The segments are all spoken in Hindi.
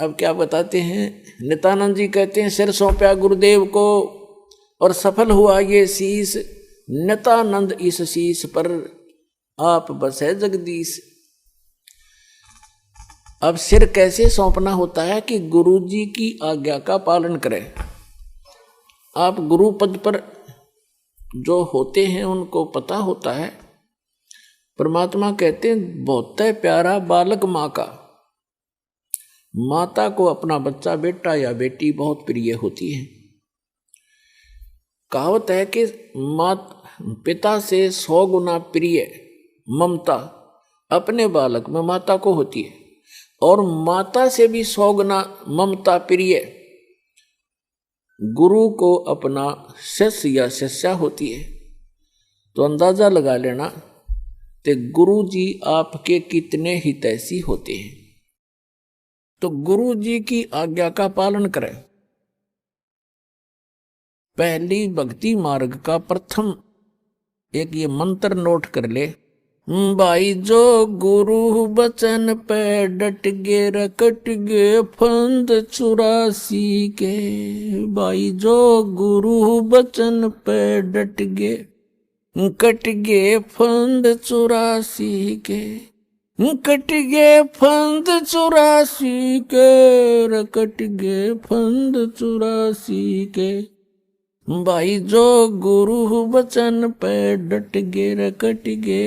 अब क्या बताते हैं, नित्यानंद जी कहते हैं सिर सौंपया गुरुदेव को और सफल हुआ ये शीस, नित्यानंद इस शीस पर आप बसे जगदीश। अब सिर कैसे सौंपना होता है कि गुरु जी की आज्ञा का पालन करें। आप गुरु पद पर जो होते हैं उनको पता होता है, परमात्मा कहते हैं बहुत प्यारा बालक माँ का। माता को अपना बच्चा बेटा या बेटी बहुत प्रिय होती है। कहावत है कि पिता से 100 गुना प्रिय ममता अपने बालक में माता को होती है, और माता से भी 100 गुना ममता प्रिय गुरु को अपना शिष्य या शिष्या होती है। तो अंदाजा लगा लेना कि गुरु जी आपके कितने हितैषी होते हैं। तो गुरु जी की आज्ञा का पालन करें। पहली भक्ति मार्ग का प्रथम एक ये मंत्र नोट कर ले, भाई जो गुरु बचन पे डट गे रकट गे फंद 84 के। भाई जो गुरु बचन पे डट गे कट गे फंद 84 के, कट गे फंद 84 के, रकट गे फंद 84 के। भाई जो गुरु बचन पे डट गे रकट गे।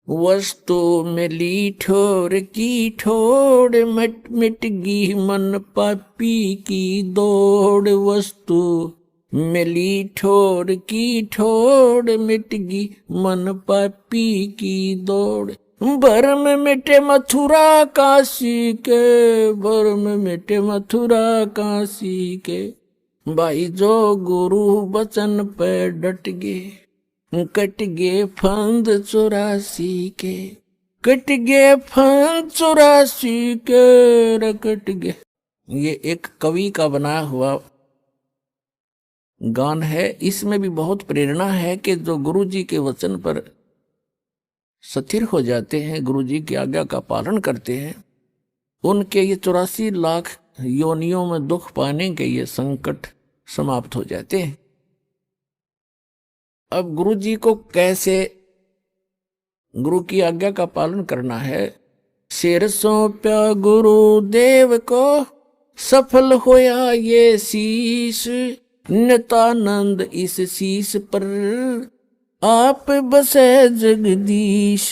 वस्तु मिली ठोर की ठोड़, मिट मिट गी मन पापी की दौड़। वस्तु मिली ठोर की ठोड़, मिट गी मन पापी की दौड़। भरम मिटे मथुरा काशी के, भरम मिटे मथुरा काशी के। भाई जो गुरु बचन पे डट गे कट गे फंद 84 के, कट गे फंद 84 के, रकट गे। ये एक कवि का बनाया हुआ गान है। इसमें भी बहुत प्रेरणा है कि जो गुरु जी के वचन पर स्थिर हो जाते हैं, गुरु जी की आज्ञा का पालन करते हैं, उनके ये 84 लाख योनियों में दुख पाने के ये संकट समाप्त हो जाते हैं। अब गुरु जी को कैसे गुरु की आज्ञा का पालन करना है। सिर सौंपया गुरुदेव को सफल होया ये शीश, नित्यानंद इस शीश पर आप बसे जगदीश।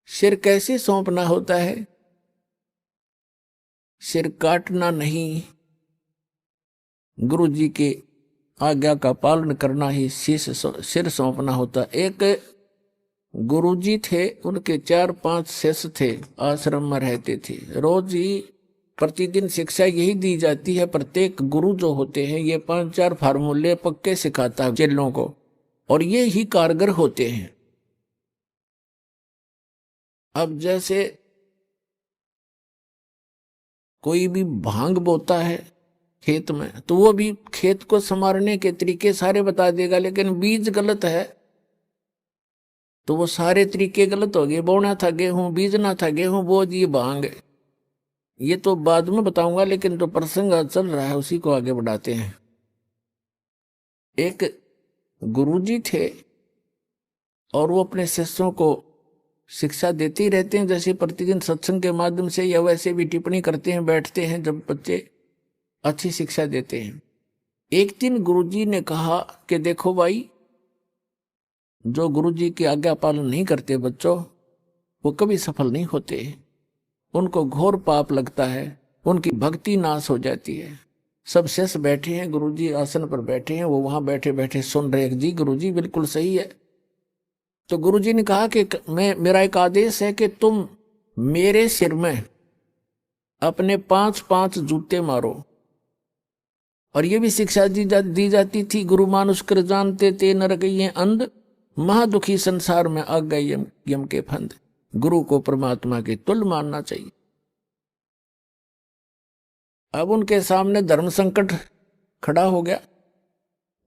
सिर कैसे सौंपना होता है, सिर काटना नहीं, गुरु जी के आज्ञा का पालन करना ही सिर सौंपना होता। एक गुरुजी थे, उनके 4-5 शिष्य थे, आश्रम में रहते थे। रोज ही प्रतिदिन शिक्षा यही दी जाती है। प्रत्येक गुरु जो होते हैं ये 5-4 फार्मूले पक्के सिखाता है चेलों को, और ये ही कारगर होते हैं। अब जैसे कोई भी भांग बोता है खेत में, तो वो भी खेत को संवारने के तरीके सारे बता देगा, लेकिन बीज गलत है तो वो सारे तरीके गलत हो गए। बोना था गेहूं, बीजना था गेहूं, बो दिए भांग। ये तो बाद में बताऊंगा, लेकिन जो प्रसंग चल रहा है उसी को आगे बढ़ाते हैं। एक गुरुजी थे और वो अपने शिष्यों को शिक्षा देते ही रहते हैं, जैसे प्रतिदिन सत्संग के माध्यम से या वैसे भी टिप्पणी करते हैं, बैठते हैं जब बच्चे, अच्छी शिक्षा देते हैं। एक दिन गुरुजी ने कहा कि देखो भाई, जो गुरुजी की आज्ञा पालन नहीं करते बच्चों, वो कभी सफल नहीं होते, उनको घोर पाप लगता है, उनकी भक्ति नाश हो जाती है। सब शिष्य बैठे हैं, गुरुजी आसन पर बैठे हैं, वो वहां बैठे बैठे सुन रहे हैं। जी गुरुजी बिल्कुल सही है। तो गुरुजी ने कहा कि मेरा एक आदेश है कि तुम मेरे सिर में अपने 5-5 जूते मारो। और ये भी शिक्षा दी जाती थी, गुरु मानुष कर जानते ते नरक ये अंध, महादुखी संसार में आ गए यम के फंद। गुरु को परमात्मा के तुल्य मानना चाहिए। अब उनके सामने धर्म संकट खड़ा हो गया।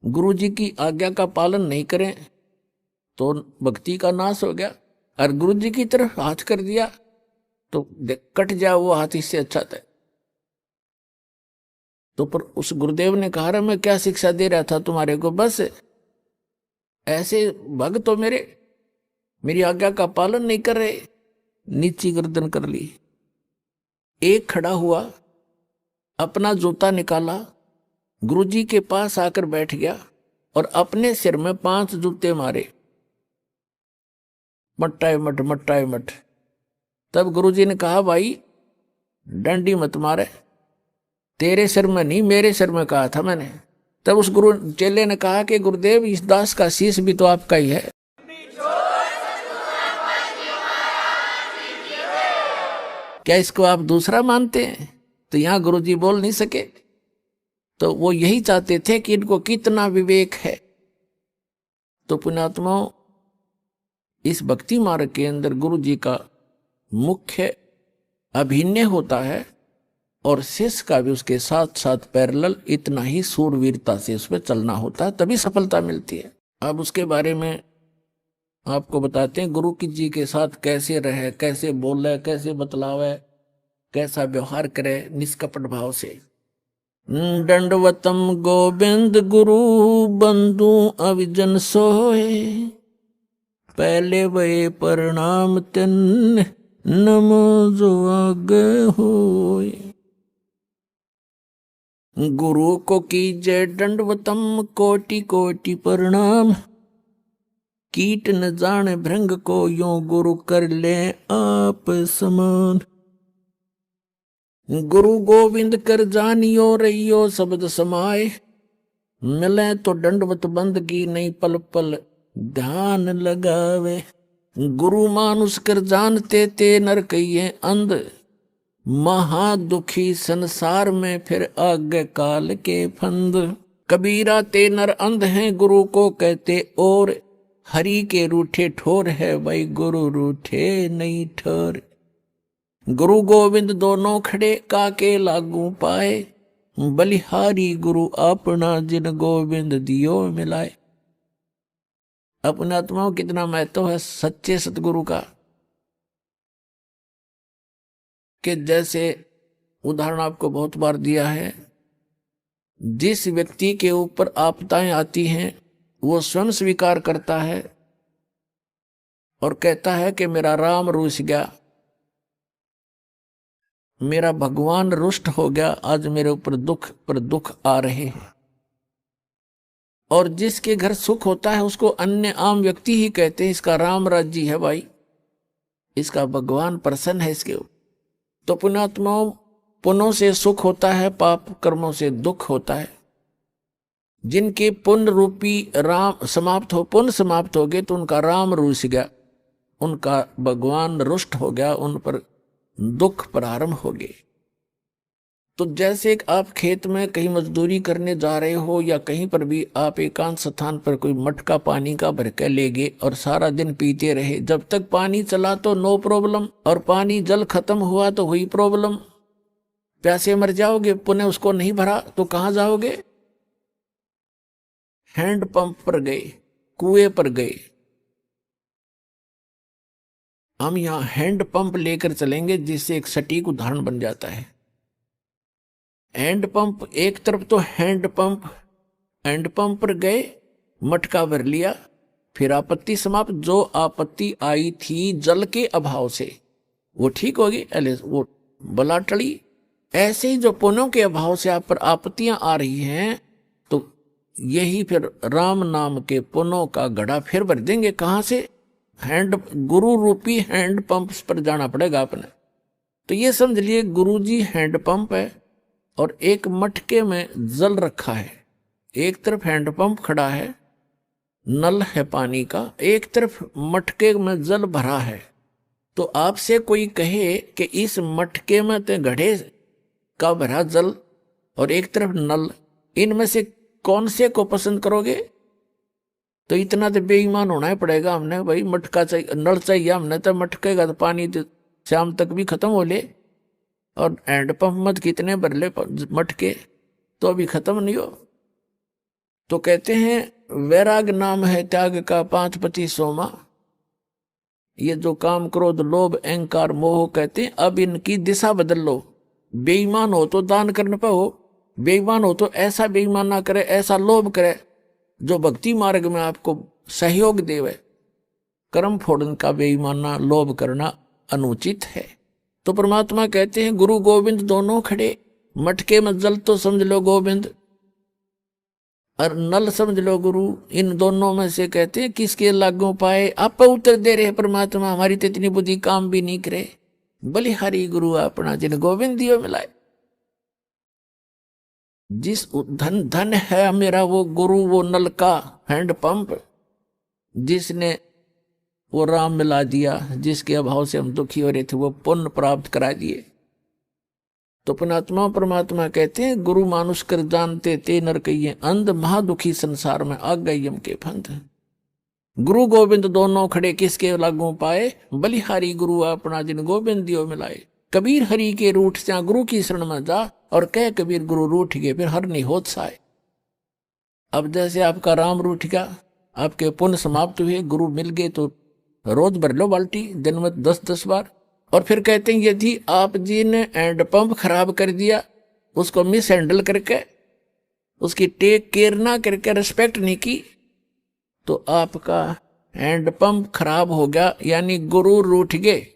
गुरु जी की आज्ञा का पालन नहीं करें तो भक्ति का नाश हो गया, और गुरु जी की तरफ हाथ कर दिया तो कट जाए वो हाथ, इससे अच्छा था। तो पर उस गुरुदेव ने कहा, मैं क्या शिक्षा दे रहा था तुम्हारे को, बस ऐसे भक्त तो मेरी आज्ञा का पालन नहीं कर रहे। नीची गर्दन कर ली। एक खड़ा हुआ, अपना जूता निकाला, गुरुजी के पास आकर बैठ गया और अपने सिर में 5 जूते मारे, मट्टाए मट मट्टाए मट। तब गुरुजी ने कहा, भाई डंडी मत मारे, तेरे सिर में नहीं मेरे सिर में कहा था मैंने। तब उस गुरु चेले ने कहा कि गुरुदेव, इस दास का शीश भी तो आपका ही है। क्या इसको आप दूसरा मानते हैं? तो यहां गुरुजी बोल नहीं सके। तो वो यही चाहते थे कि इनको कितना विवेक है। तो पुण्यात्माओं, इस भक्ति मार्ग के अंदर गुरुजी का मुख्य अभिनय होता है और शिष्य का भी उसके साथ साथ पैरेलल इतना ही सूरवीरता से उसमें चलना होता है, तभी सफलता मिलती है। अब उसके बारे में आपको बताते हैं, गुरु की जी के साथ कैसे रहे, कैसे बोले, कैसे बतलावे, कैसा व्यवहार करे निष्कपट भाव से। दंडवतम गोविंद गुरु बंधु अविजन सोए, पहले वे प्रणाम तिन नमो जो आगे होए। गुरु को कीजय दंडवतम कोटि कोटि प्रणाम, कीट न जाने भृंग को यो गुरु कर ले आप समान। गुरु गोविंद कर जानियो रहियो शब्द समाए, मिले तो दंडवत बंद की नहीं पल पल ध्यान लगावे। गुरु मानुष कर जानते ते नर कहिए अंध, महा दुखी संसार में फिर आगे काल के फंद। कबीरा ते नर अंध हैं गुरु को कहते और, हरि के रूठे ठोर है भाई गुरु रूठे नहीं ठोर। गुरु गोविंद दोनों खड़े काके लागू पाए, बलिहारी गुरु अपना जिन गोविंद दियो मिलाए। अपने आत्माओं कितना महत्व है सच्चे सतगुरु का। कि जैसे उदाहरण आपको बहुत बार दिया है, जिस व्यक्ति के ऊपर आपदाएं आती हैं वो स्वयं स्वीकार करता है और कहता है कि मेरा राम रूठ गया, मेरा भगवान रुष्ट हो गया, आज मेरे ऊपर दुख पर दुख आ रहे हैं। और जिसके घर सुख होता है उसको अन्य आम व्यक्ति ही कहते हैं इसका राम राज्य है भाई, इसका भगवान प्रसन्न है इसके ऊपर। तो पुण्यात्माओं, पुण्यों से सुख होता है, पाप कर्मों से दुख होता है। जिनके पुण्य रूपी राम समाप्त हो, पुण्य समाप्त हो गए तो उनका राम रूठ गया, उनका भगवान रुष्ट हो गया, उन पर दुख प्रारंभ हो गए। तो जैसे एक आप खेत में कहीं मजदूरी करने जा रहे हो या कहीं पर भी आप एकांत स्थान पर कोई मटका पानी का भर के ले गए और सारा दिन पीते रहे, जब तक पानी चला तो नो प्रॉब्लम, और पानी जल खत्म हुआ तो हुई प्रॉब्लम, प्यासे मर जाओगे। पुनः उसको नहीं भरा तो कहाँ जाओगे? हैंड पंप पर गए, कुएं पर गए। हम यहां हैंड पंप लेकर चलेंगे जिससे एक सटीक उदाहरण बन जाता है। हैंड पंप एक तरफ तो हैंड पंप पर गए, मटका भर लिया, फिर आपत्ति समाप्त। जो आपत्ति आई थी जल के अभाव से वो ठीक होगी, वो बला टली। ऐसे ही जो पुण्यों के अभाव से आप पर आपत्तियां आ रही हैं तो यही फिर राम नाम के पुण्यों का घड़ा फिर भर देंगे। कहां से? गुरु रूपी हैंड पंप पर जाना पड़ेगा अपने। तो ये समझ लिए गुरु जी हैंड पंप है और एक मटके में जल रखा है। एक तरफ हैंड पंप खड़ा है, नल है पानी का, एक तरफ मटके में जल भरा है। तो आपसे कोई कहे कि इस मटके में तो घड़े का भरा जल और एक तरफ नल, इनमें से कौन से को पसंद करोगे? तो इतना तो बेईमान होना ही पड़ेगा हमने भाई। मटका चाहिए, नल चाहिए हमने, तो मटके का तो पानी तो शाम तक भी खत्म हो ले, और हैंडपंप मत कितने भर ले मटके तो अभी खत्म नहीं हो। तो कहते हैं वैराग नाम है त्याग का 5 पति सोमा, ये जो काम क्रोध लोभ अहंकार मोह कहते हैं, अब इनकी दिशा बदल लो। बेईमान हो तो दान करने पे हो, बेईमान हो तो ऐसा बेईमान ना करे, ऐसा लोभ करे जो भक्ति मार्ग में आपको सहयोग देवे। कर्म फोड़न का बेईमाना लोभ करना अनुचित है। तो परमात्मा कहते हैं गुरु गोविंद दोनों खड़े, मटके में जल तो समझ लो गोविंद और नल समझ लो गुरु। इन दोनों में से कहते हैं किसके लागू पाए। आप उत्तर दे रहे परमात्मा, हमारी तो इतनी बुद्धि काम भी नहीं करे। बलिहारी गुरु अपना जिन गोविंद दियो मिलाए। जिस धन धन है मेरा वो गुरु, वो नल का हैंड पंप, जिसने वो राम मिला दिया, जिसके अभाव से हम दुखी हो रहे थे वो पुण्य प्राप्त करा दिए। तो पुणात्मा परमात्मा कहते हैं गुरु मानुष कर जानते ते नर कहिए अंध, महादुखी संसार में आ गए यम के फंद। गुरु गोविंद दोनों खड़े किसके लागू पाए। बलिहारी गुरु अपना जिन गोविंद दियो मिलाए। कबीर हरि के रूठ से गुरु की शरण में जा, और कह कबीर गुरु रूठ गए फिर हर नहीं होत साए। अब जैसे आपका राम रूठ गया, आपके पुण्य समाप्त हुए, गुरु मिल गए तो रोज भर लो बाल्टी, दिन में 10-10 बार। और फिर कहते हैं यदि आप जी ने हैंड पंप खराब कर दिया, उसको मिस हैंडल करके, उसकी टेक केयर ना करके, रिस्पेक्ट नहीं की, तो आपका हैंड पंप खराब हो गया, यानी गुरु रूठ गए।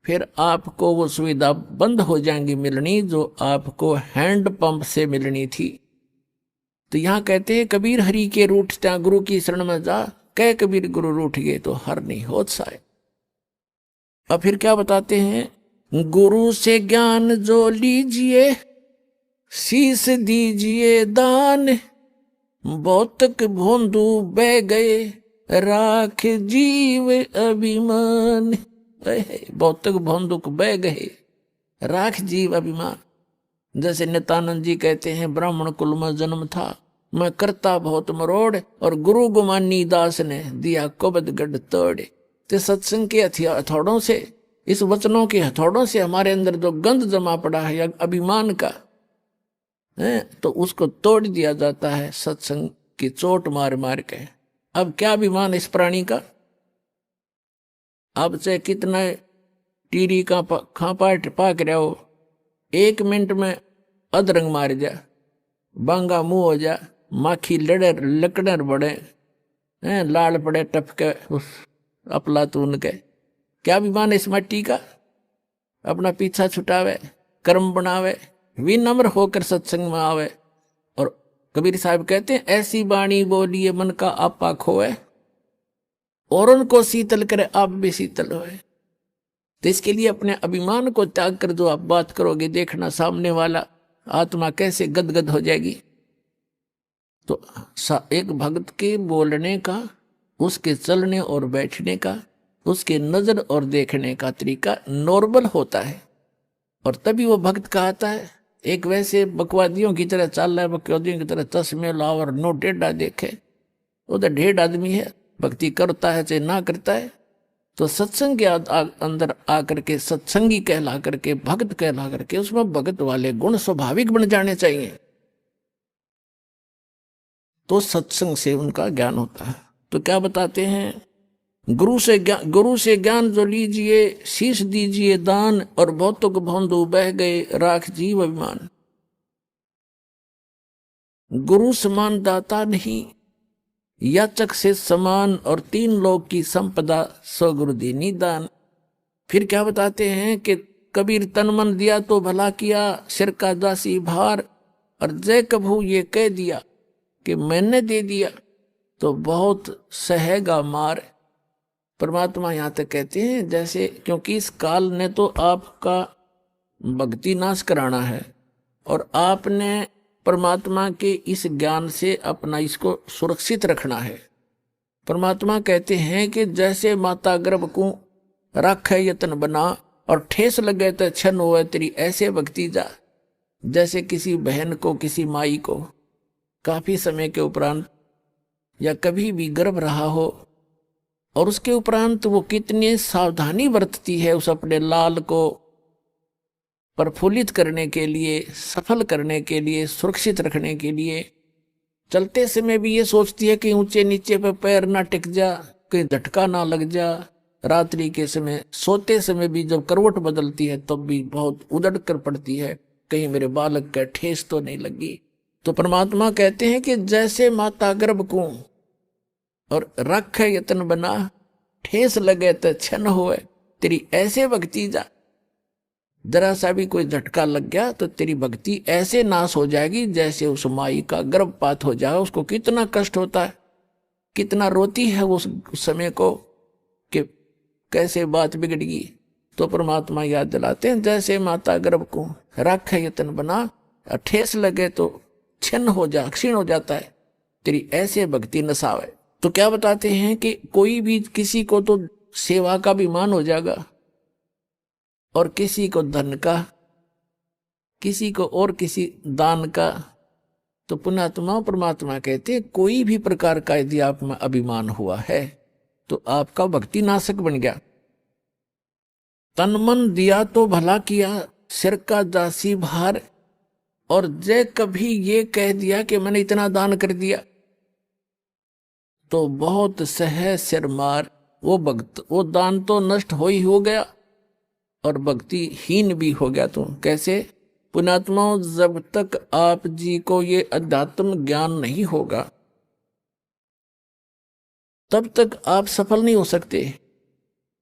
फिर आपको वो सुविधा बंद हो जाएंगी मिलनी जो आपको हैंड पंप से मिलनी थी। तो यहां कहते हैं कबीर हरि के रूठता गुरु की शरण में जा, कह कबीर गुरु रूठ गए तो हर नहीं होत साए। अब फिर क्या बताते हैं, गुरु से ज्ञान जो लीजिए शीस दीजिए दान, भौतिक भोंदू बह गए राख जीव अभिमान। भौतिक भोंदुक बह गए राख जीव अभिमान। जैसे नित्यानंद जी कहते हैं ब्राह्मण कुल में जन्म था, मैं करता बहुत मरोड़, और गुरु गुमानी दास ने दिया कुबद गढ़ तोड़। तो सत्संग के हथौड़ों से, इस वचनों के हथौड़ों से हमारे अंदर जो गंध जमा पड़ा है अभिमान का है, तो उसको तोड़ दिया जाता है सत्संग की चोट मार मार के। अब क्या अभिमान इस प्राणी का। अब से कितना टीरी का खापाट पाक रहा हो, 1 मिनट में अधरंग मार जा, बांगा मुंह हो जा, माखी लड़े लकड़र बड़े हैं, लाल पड़े टपके उस अपलातून के। क्या अभिमान इस मट्टी का। अपना पीछा छुटावे, कर्म बनावे, विनम्र होकर सत्संग में आवे। और कबीर साहब कहते हैं ऐसी बाणी बोलिए मन का आपा खोए, और उनको शीतल करे आप भी शीतल होए। तो इसके लिए अपने अभिमान को त्याग कर जो आप बात करोगे, देखना सामने वाला आत्मा कैसे गदगद हो जाएगी। तो एक भक्त के बोलने का, उसके चलने और बैठने का, उसके नजर और देखने का तरीका नॉर्मल होता है, और तभी वो भक्त कहता है। एक वैसे बकवादियों की तरह चल रहा है, बकवादियों की तरह चश्मे लाओ और नो टेढ़ा देखे, वो तो ढेढ़ आदमी है, भक्ति करता है चाहे ना करता है। तो सत्संग के अंदर आकर के सत्संगी कहला करके, भक्त कहला करके, उसमें भक्त वाले गुण स्वाभाविक बन जाने चाहिए, तो सत्संग से उनका ज्ञान होता है। तो क्या बताते हैं, गुरु से ज्ञान जो लीजिए शीश दीजिए दान, और भौतुक भौंदू बह गए राख जीव अभिमान। गुरु समान दाता नहीं, याचक से समान, और 3 लोक की संपदा सो गुरु दीनी दान। फिर क्या बताते हैं कि कबीर तन मन दिया तो भला किया, सिर का दासी भार, और जय कभू ये कह दिया कि मैंने दे दिया तो बहुत सहेगा मार। परमात्मा यहाँ तक कहते हैं जैसे, क्योंकि इस काल ने तो आपका भक्ति नाश कराना है, और आपने परमात्मा के इस ज्ञान से अपना इसको सुरक्षित रखना है। परमात्मा कहते हैं कि जैसे माता गर्भ को राखे यतन बना, और ठेस लगे तो छन होए तेरी ऐसे भक्ति जा। जैसे किसी बहन को, किसी माई को काफी समय के उपरांत या कभी भी गर्भ रहा हो, और उसके उपरांत वो कितनी सावधानी बरतती है उस अपने लाल को प्रफुल्लित करने के लिए, सफल करने के लिए, सुरक्षित रखने के लिए। चलते समय भी ये सोचती है कि ऊंचे नीचे पे पैर ना टिक जा, कहीं झटका ना लग जा। रात्रि के समय सोते समय भी जब करवट बदलती है तब भी बहुत उधड़ कर पड़ती है, कहीं मेरे बालक का ठेस तो नहीं लगी। तो परमात्मा कहते हैं कि जैसे माता गर्भ को और रख यतन बना, ठेस लगे तो छन होए, तेरी ऐसे भक्ति जा। जरा सा भी कोई झटका लग गया तो तेरी भक्ति ऐसे नाश हो जाएगी जैसे उस माई का गर्भपात हो जाए। उसको कितना कष्ट होता है, कितना रोती है उस समय को कि कैसे बात बिगड़ गई। तो परमात्मा याद दिलाते हैं जैसे माता गर्भ को रख यतन बना, ठेस लगे तो छिन्न हो जा, क्षीण हो जाता है, तेरी ऐसे भक्ति नसावे। तो क्या बताते हैं कि कोई भी किसी को तो सेवा का भी मान हो जाएगा और किसी को धन का, किसी को और किसी दान का। तो पुण्यात्मा परमात्मा कहते हैं कोई भी प्रकार का यदि आप में अभिमान हुआ है तो आपका भक्ति नाशक बन गया। तन मन दिया तो भला किया, सिर का दासी भार, और जय कभी ये कह दिया कि मैंने इतना दान कर दिया तो बहुत सह सिर मार। वो भक्त, वो दान तो नष्ट हो ही हो गया और भक्ति हीन भी हो गया। तो कैसे पुण्यात्मा, जब तक आप जी को ये अध्यात्म ज्ञान नहीं होगा तब तक आप सफल नहीं हो सकते।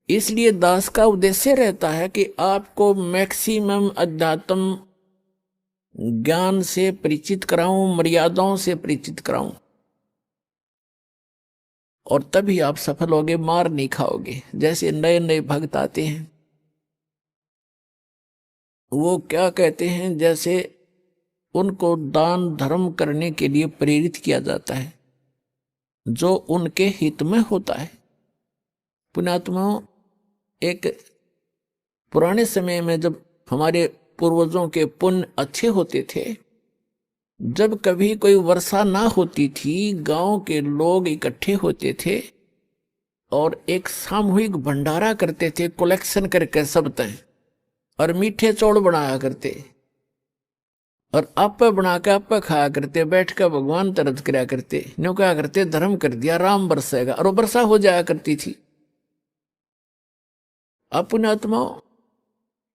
इसलिए दास का उद्देश्य रहता है कि आपको मैक्सिमम अध्यात्म ज्ञान से परिचित कराऊं, मर्यादाओं से परिचित कराऊं, और तभी आप सफल होगे, मार नहीं खाओगे। जैसे नए नए भक्त आते हैं वो क्या कहते हैं, जैसे उनको दान धर्म करने के लिए प्रेरित किया जाता है जो उनके हित में होता है। पुण्यात्माओं, एक पुराने समय में जब हमारे पूर्वजों के पुण्य अच्छे होते थे, जब कभी कोई वर्षा ना होती थी, गांव के लोग इकट्ठे होते थे और एक सामूहिक भंडारा करते थे, कलेक्शन करके सब तय, और मीठे चौड़ बनाया करते और आप बना के आप खाया करते, बैठ कर भगवान तरस कराया करते। न्यों क्या करते, धर्म कर दिया, राम बरसेगा, और वो वर्षा हो जाया करती थी। अपने आत्माओं,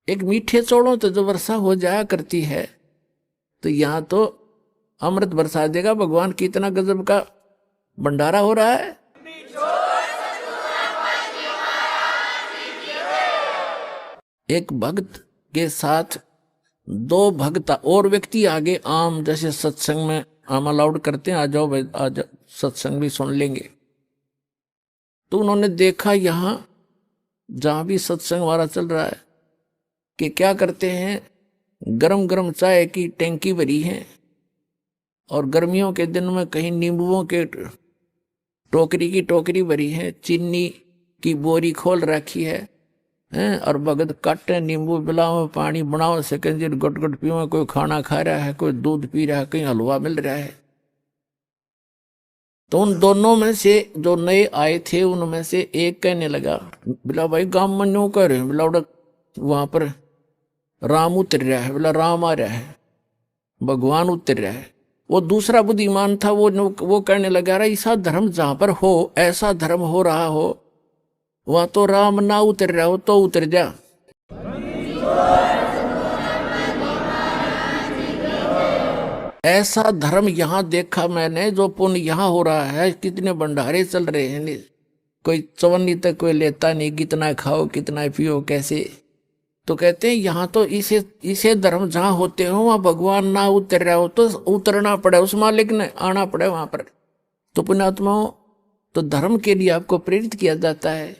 एक मीठे चौड़ों तो जो वर्षा हो जाया करती है, तो यहां तो अमृत बरसा देगा भगवान। कितना गजब का भंडारा हो रहा है। एक भक्त के साथ दो भक्त और व्यक्ति आगे, आम जैसे सत्संग में आम अलाउड करते हैं, आ जाओ भाई, आ जाओ, सत्संग भी सुन लेंगे। तो उन्होंने देखा यहां जहां भी सत्संग हमारा चल रहा है कि क्या करते हैं, गरम गरम चाय की टैंकी भरी है और गर्मियों के दिन में कहीं नींबुओं के टोकरी की टोकरी भरी है, चीनी की बोरी खोल रखी है, और भगत काटे नींबू बिलाओ, पानी बनाओ, सेकंड गुट गुट पीओ, कोई खाना खा रहा है, कोई दूध पी रहा है, कहीं हलवा मिल रहा है। तो उन दोनों में से जो नए आए थे उनमें से एक कहने लगा, बोला भाई गांव में न्यू कह रहे हैं, बोला वहां पर राम उतर रहा है, बोला राम आ रहा है, भगवान उतर रहा है। वो दूसरा बुद्धिमान था, वो कहने लगा रहा, ऐसा धर्म जहां पर हो, ऐसा धर्म हो रहा हो, वहां तो राम ना उतर रहा हो तो उतर जा। ऐसा धर्म यहां देखा मैंने, जो पुण्य यहां हो रहा है, कितने भंडारे चल रहे हैं, कोई चवन्नी तक कोई लेता नहीं, कितना खाओ कितना पियो कैसे। तो कहते हैं यहां तो इसे धर्म जहां होते हो वहां भगवान ना उतर रहा हो तो उतरना पड़े, उस मालिक ने आना पड़े वहां पर। तो पुण्यात्माओं, तो धर्म के लिए आपको प्रेरित किया जाता है।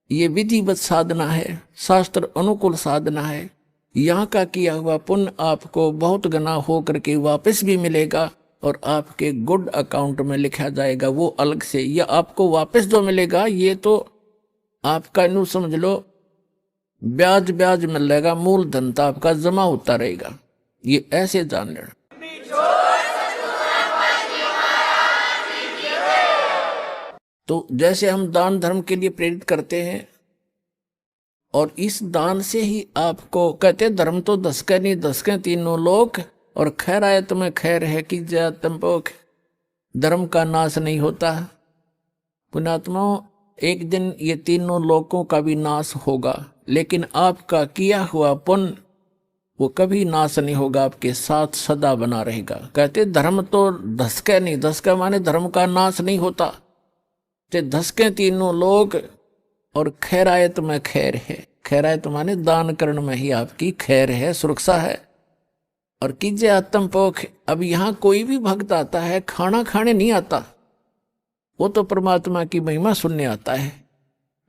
ये विधिवत साधना है, शास्त्र अनुकूल साधना है। यहाँ का किया हुआ पुण्य आपको बहुत गुना हो करके वापस भी मिलेगा और आपके गुड अकाउंट में लिखा जाएगा, वो अलग से। या आपको वापस जो मिलेगा ये तो आपका यूं समझ लो ब्याज ब्याज मिलेगा, मूल धन तो आपका जमा होता रहेगा। ये ऐसे जान लेना। तो जैसे हम दान धर्म के लिए प्रेरित करते हैं और इस दान से ही आपको कहते धर्म तो दसके नहीं दसके तीनों लोक, और खैर आए तुम्हें खैर है कि तुम पोख, धर्म का नाश नहीं होता। पुण्यात्माओं, एक दिन ये तीनों लोकों का भी नाश होगा, लेकिन आपका किया हुआ पुण्य वो कभी नाश नहीं होगा, आपके साथ सदा बना रहेगा। कहते धर्म तो धसके नहीं, धसका माने धर्म का नाश नहीं होता, ते धसके तीनों लोग और खैरायत में खैर है। खैरायत माने दान करण में ही आपकी खैर है, सुरक्षा है। और कीजिए आत्म पोख। अब यहां कोई भी भक्त आता है खाना खाने नहीं आता, वो तो परमात्मा की महिमा सुनने आता है।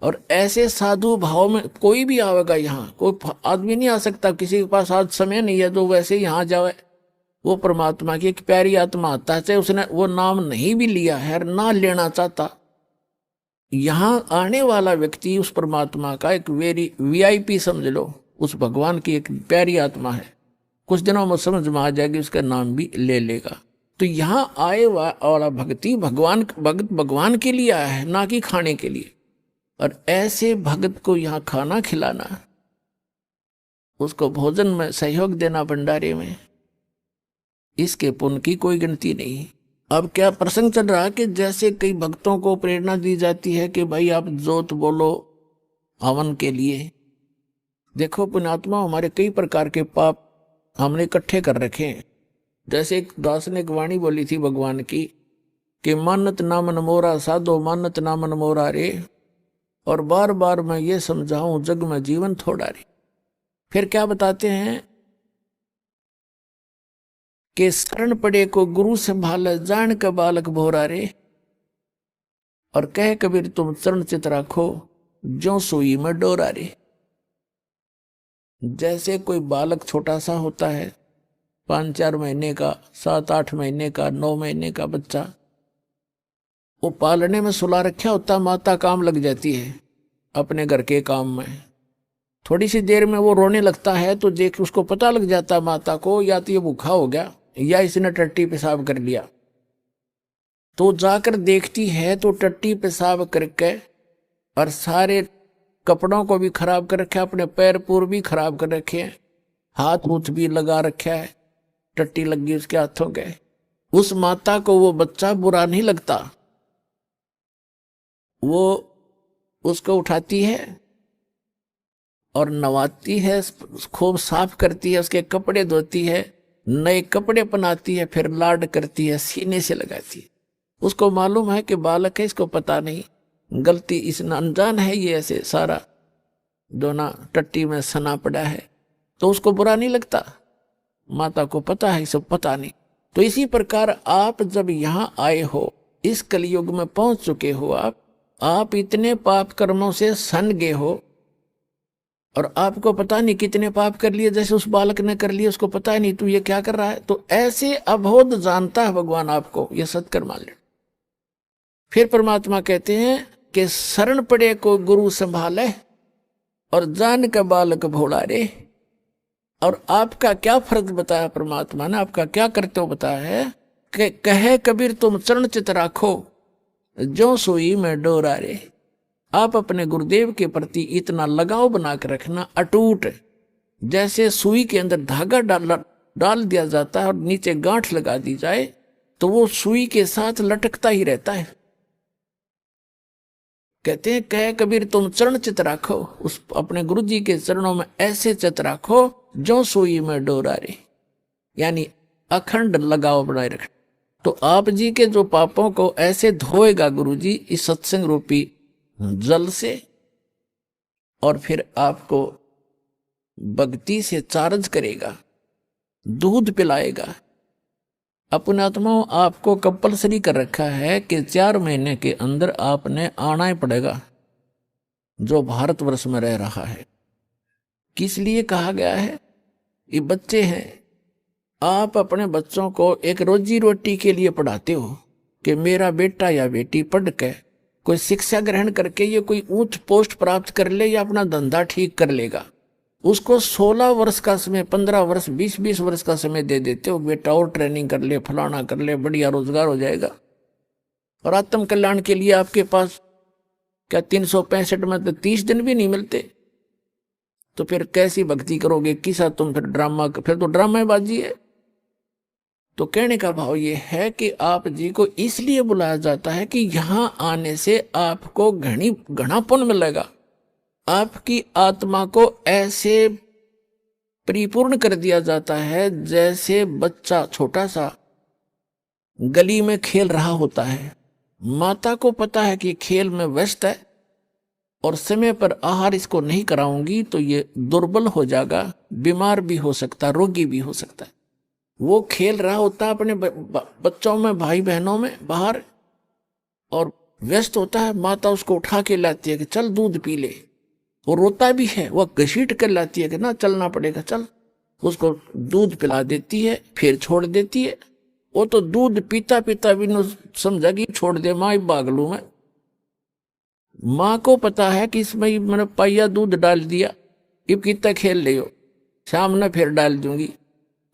और ऐसे साधु भाव में कोई भी आवेगा, यहाँ कोई आदमी नहीं आ सकता, किसी के पास आज समय नहीं है तो वैसे यहाँ जावे, वो परमात्मा की एक प्यारी आत्मा आता है, चाहे उसने वो नाम नहीं भी लिया है, ना लेना चाहता, यहाँ आने वाला व्यक्ति उस परमात्मा का एक VIP समझ लो, उस भगवान की एक प्यारी आत्मा है, कुछ दिनों में समझ में आ जाएगी, उसका नाम भी ले लेगा। तो यहाँ आए वाला भक्ति भगत भगवान के लिए आया है, ना कि खाने के लिए। और ऐसे भगत को यहाँ खाना खिलाना, उसको भोजन में सहयोग देना भंडारे में, इसके पुण्य की कोई गिनती नहीं। अब क्या प्रसंग चल रहा है कि जैसे कई भक्तों को प्रेरणा दी जाती है कि भाई आप जोत बोलो हवन के लिए। देखो पुण्यात्मा, हमारे कई प्रकार के पाप हमने इकट्ठे कर रखे हैं। जैसे एक दास ने एक वाणी बोली थी भगवान की कि मानत ना मन मोरा साधो, मानत ना मन मोरा रे, और बार बार मैं ये समझाऊं जग में जीवन थोड़ा रे। फिर क्या बताते हैं कि शरण पड़े को गुरु संभाले, जान का बालक भोरा रे, और कह कबीर तुम चरण चित राखो, जो सुई में डोरा रे। जैसे कोई बालक छोटा सा होता है, 5-4 महीने का, 7-8 महीने का, 9 महीने का बच्चा, वो पालने में सुला रखा होता, माता काम लग जाती है अपने घर के काम में। थोड़ी सी देर में वो रोने लगता है तो देख उसको पता लग जाता माता को, या तो ये भूखा हो गया या इसने टट्टी पेशाब कर लिया। तो जाकर देखती है तो टट्टी पेशाब करके और सारे कपड़ों को भी खराब कर रखे, अपने पैर पूर भी खराब कर रखे हैं, हाथ मुथ भी लगा रखा है, टट्टी लगी उसके हाथों के। उस माता को वो बच्चा बुरा नहीं लगता, वो उसको उठाती है और नवाती है, खूब साफ करती है, उसके कपड़े धोती है, नए कपड़े पहनाती है, फिर लाड करती है, सीने से लगाती है। उसको मालूम है कि बालक है, इसको पता नहीं, गलती इसने अनजान है, ये ऐसे सारा दोना टट्टी में सना पड़ा है, तो उसको बुरा नहीं लगता। माता को पता है, सब पता नहीं। तो इसी प्रकार आप जब यहाँ आए हो, इस कलयुग में पहुंच चुके हो, आप इतने पाप कर्मों से सन गए हो और आपको पता नहीं कितने पाप कर लिए, जैसे उस बालक ने कर लिए, उसको पता ही नहीं तू ये क्या कर रहा है। तो ऐसे अबोध जानता है भगवान आपको, ये सत्कर मान ले। फिर परमात्मा कहते हैं कि शरण पड़े को गुरु संभाले और जान का बालक भोला रे। और आपका क्या फर्ज बताया परमात्मा ने, आपका क्या करते हो बताया है कि कहे कबीर तुम चरण चित राखो, जो सोई में डोरा रे। आप अपने गुरुदेव के प्रति इतना लगाव बना कर रखना अटूट, जैसे सुई के अंदर धागा डाल दिया जाता है और नीचे गांठ लगा दी जाए तो वो सुई के साथ लटकता ही रहता है। कहते हैं कहे कबीर तुम चरण चित राखो, उस अपने गुरु जी के चरणों में ऐसे चित राखो जो सुई में डोरा रे, यानी अखंड लगाव बनाए रख। तो आप जी के जो पापों को ऐसे धोएगा गुरु जी इस सत्संग रूपी जल से, और फिर आपको भक्ति से चार्ज करेगा, दूध पिलाएगा। अपने आत्माओं आपको कंपलसरी कर रखा है कि 4 महीने के अंदर आपने आना ही पड़ेगा जो भारतवर्ष में रह रहा है। किस लिए कहा गया है? ये बच्चे हैं, आप अपने बच्चों को एक रोजी रोटी के लिए पढ़ाते हो कि मेरा बेटा या बेटी पढ़ के कोई शिक्षा ग्रहण करके ये कोई ऊंच पोस्ट प्राप्त कर ले या अपना धंधा ठीक कर लेगा। उसको 16 वर्ष का समय, 15 वर्ष, 20-20 वर्ष का समय दे देते हो, बेटा और ट्रेनिंग कर ले, फलाना कर ले, बढ़िया रोजगार हो जाएगा। और आत्म कल्याण के लिए आपके पास क्या 365 में तो 30 दिन भी नहीं मिलते, तो फिर कैसी भक्ति करोगे? किसा तुम फिर ड्रामा, फिर तो ड्रामेबाजी है। तो कहने का भाव ये है कि आप जी को इसलिए बुलाया जाता है कि यहां आने से आपको घना पुण्य मिलेगा। आपकी आत्मा को ऐसे परिपूर्ण कर दिया जाता है जैसे बच्चा छोटा सा गली में खेल रहा होता है। माता को पता है कि खेल में व्यस्त है और समय पर आहार इसको नहीं कराऊंगी तो ये दुर्बल हो जाएगा, बीमार भी हो सकता, रोगी भी हो सकता है। वो खेल रहा होता है अपने बच्चों में, भाई बहनों में बाहर, और व्यस्त होता है। माता उसको उठा के लाती है कि चल दूध पी ले। वो रोता भी है, वह घसीट कर लाती है कि ना चलना पड़ेगा चल। उसको दूध पिला देती है, फिर छोड़ देती है। वो तो दूध पीता पीता भी न समझा कि छोड़ दे माँ, भाग लू मैं। माँ को पता है कि इसमें मैंने पाइया दूध डाल दिया, अब कितना खेल ले हो, शाम में फिर डाल दूंगी।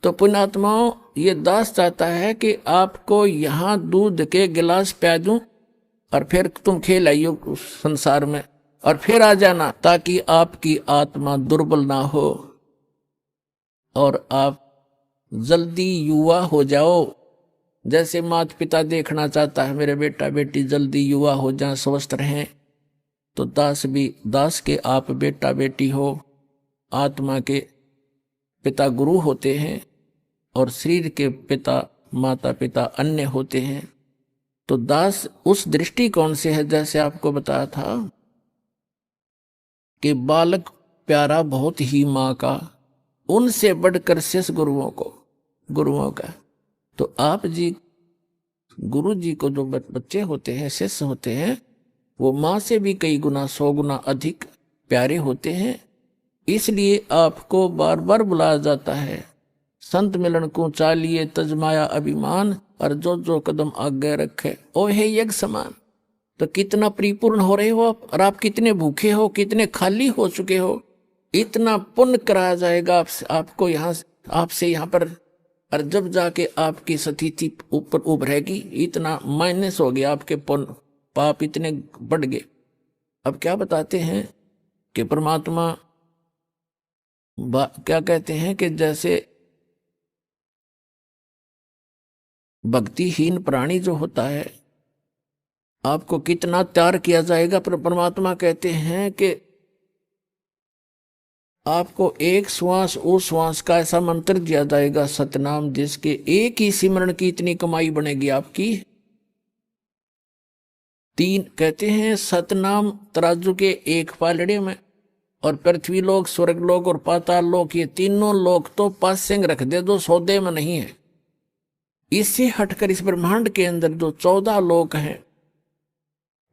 तो पुण्यात्माओं, ये दास चाहता है कि आपको यहाँ दूध के गिलास पिया दूं और फिर तुम खेल आइयो उस संसार में और फिर आ जाना, ताकि आपकी आत्मा दुर्बल ना हो और आप जल्दी युवा हो जाओ। जैसे माता पिता देखना चाहता है मेरे बेटा बेटी जल्दी युवा हो जाए, स्वस्थ रहें, तो दास भी, दास के आप बेटा बेटी हो, आत्मा के पिता गुरु होते हैं और शरीर के पिता माता पिता अन्य होते हैं। तो दास उस दृष्टिकोण से है, जैसे आपको बताया था कि बालक प्यारा बहुत ही माँ का, उनसे बढ़कर शेष गुरुओं का। तो आप जी, गुरु जी को जो बच्चे होते हैं, शिष्य होते हैं, वो माँ से भी कई गुना 100 गुना अधिक प्यारे होते हैं। इसलिए आपको बार बार बुलाया जाता है। संत मिलन को चालिए तजमाया अभिमान, और जो कदम आगे रखे ओ है यज्ञ समान। तो कितना परिपूर्ण हो रहे हो आप, और आप कितने भूखे हो, कितने खाली हो चुके हो। इतना पुण्य कराया जाएगा आपको यहाँ, आपसे यहाँ पर, और जब जाके आपकी स्थिति ऊपर उभरेगी, इतना माइनस हो गया आपके पुण्य, पाप इतने बढ़ गए। अब क्या बताते हैं कि परमात्मा क्या कहते हैं कि जैसे भक्तिहीन प्राणी जो होता है, आपको कितना त्याग किया जाएगा, पर परमात्मा कहते हैं कि आपको एक श्वास उस श्वास का ऐसा मंत्र दिया जाएगा, सतनाम, जिसके एक ही सिमरण की इतनी कमाई बनेगी आपकी। 3 कहते हैं सतनाम तराजू के एक पालड़े में, और पृथ्वी लोक, स्वर्ग लोक और पाताल लोक, ये तीनों लोक तो पासेंग रख दे, जो सौदे में नहीं है। इससे हटकर इस ब्रह्मांड के अंदर जो 14 लोक हैं,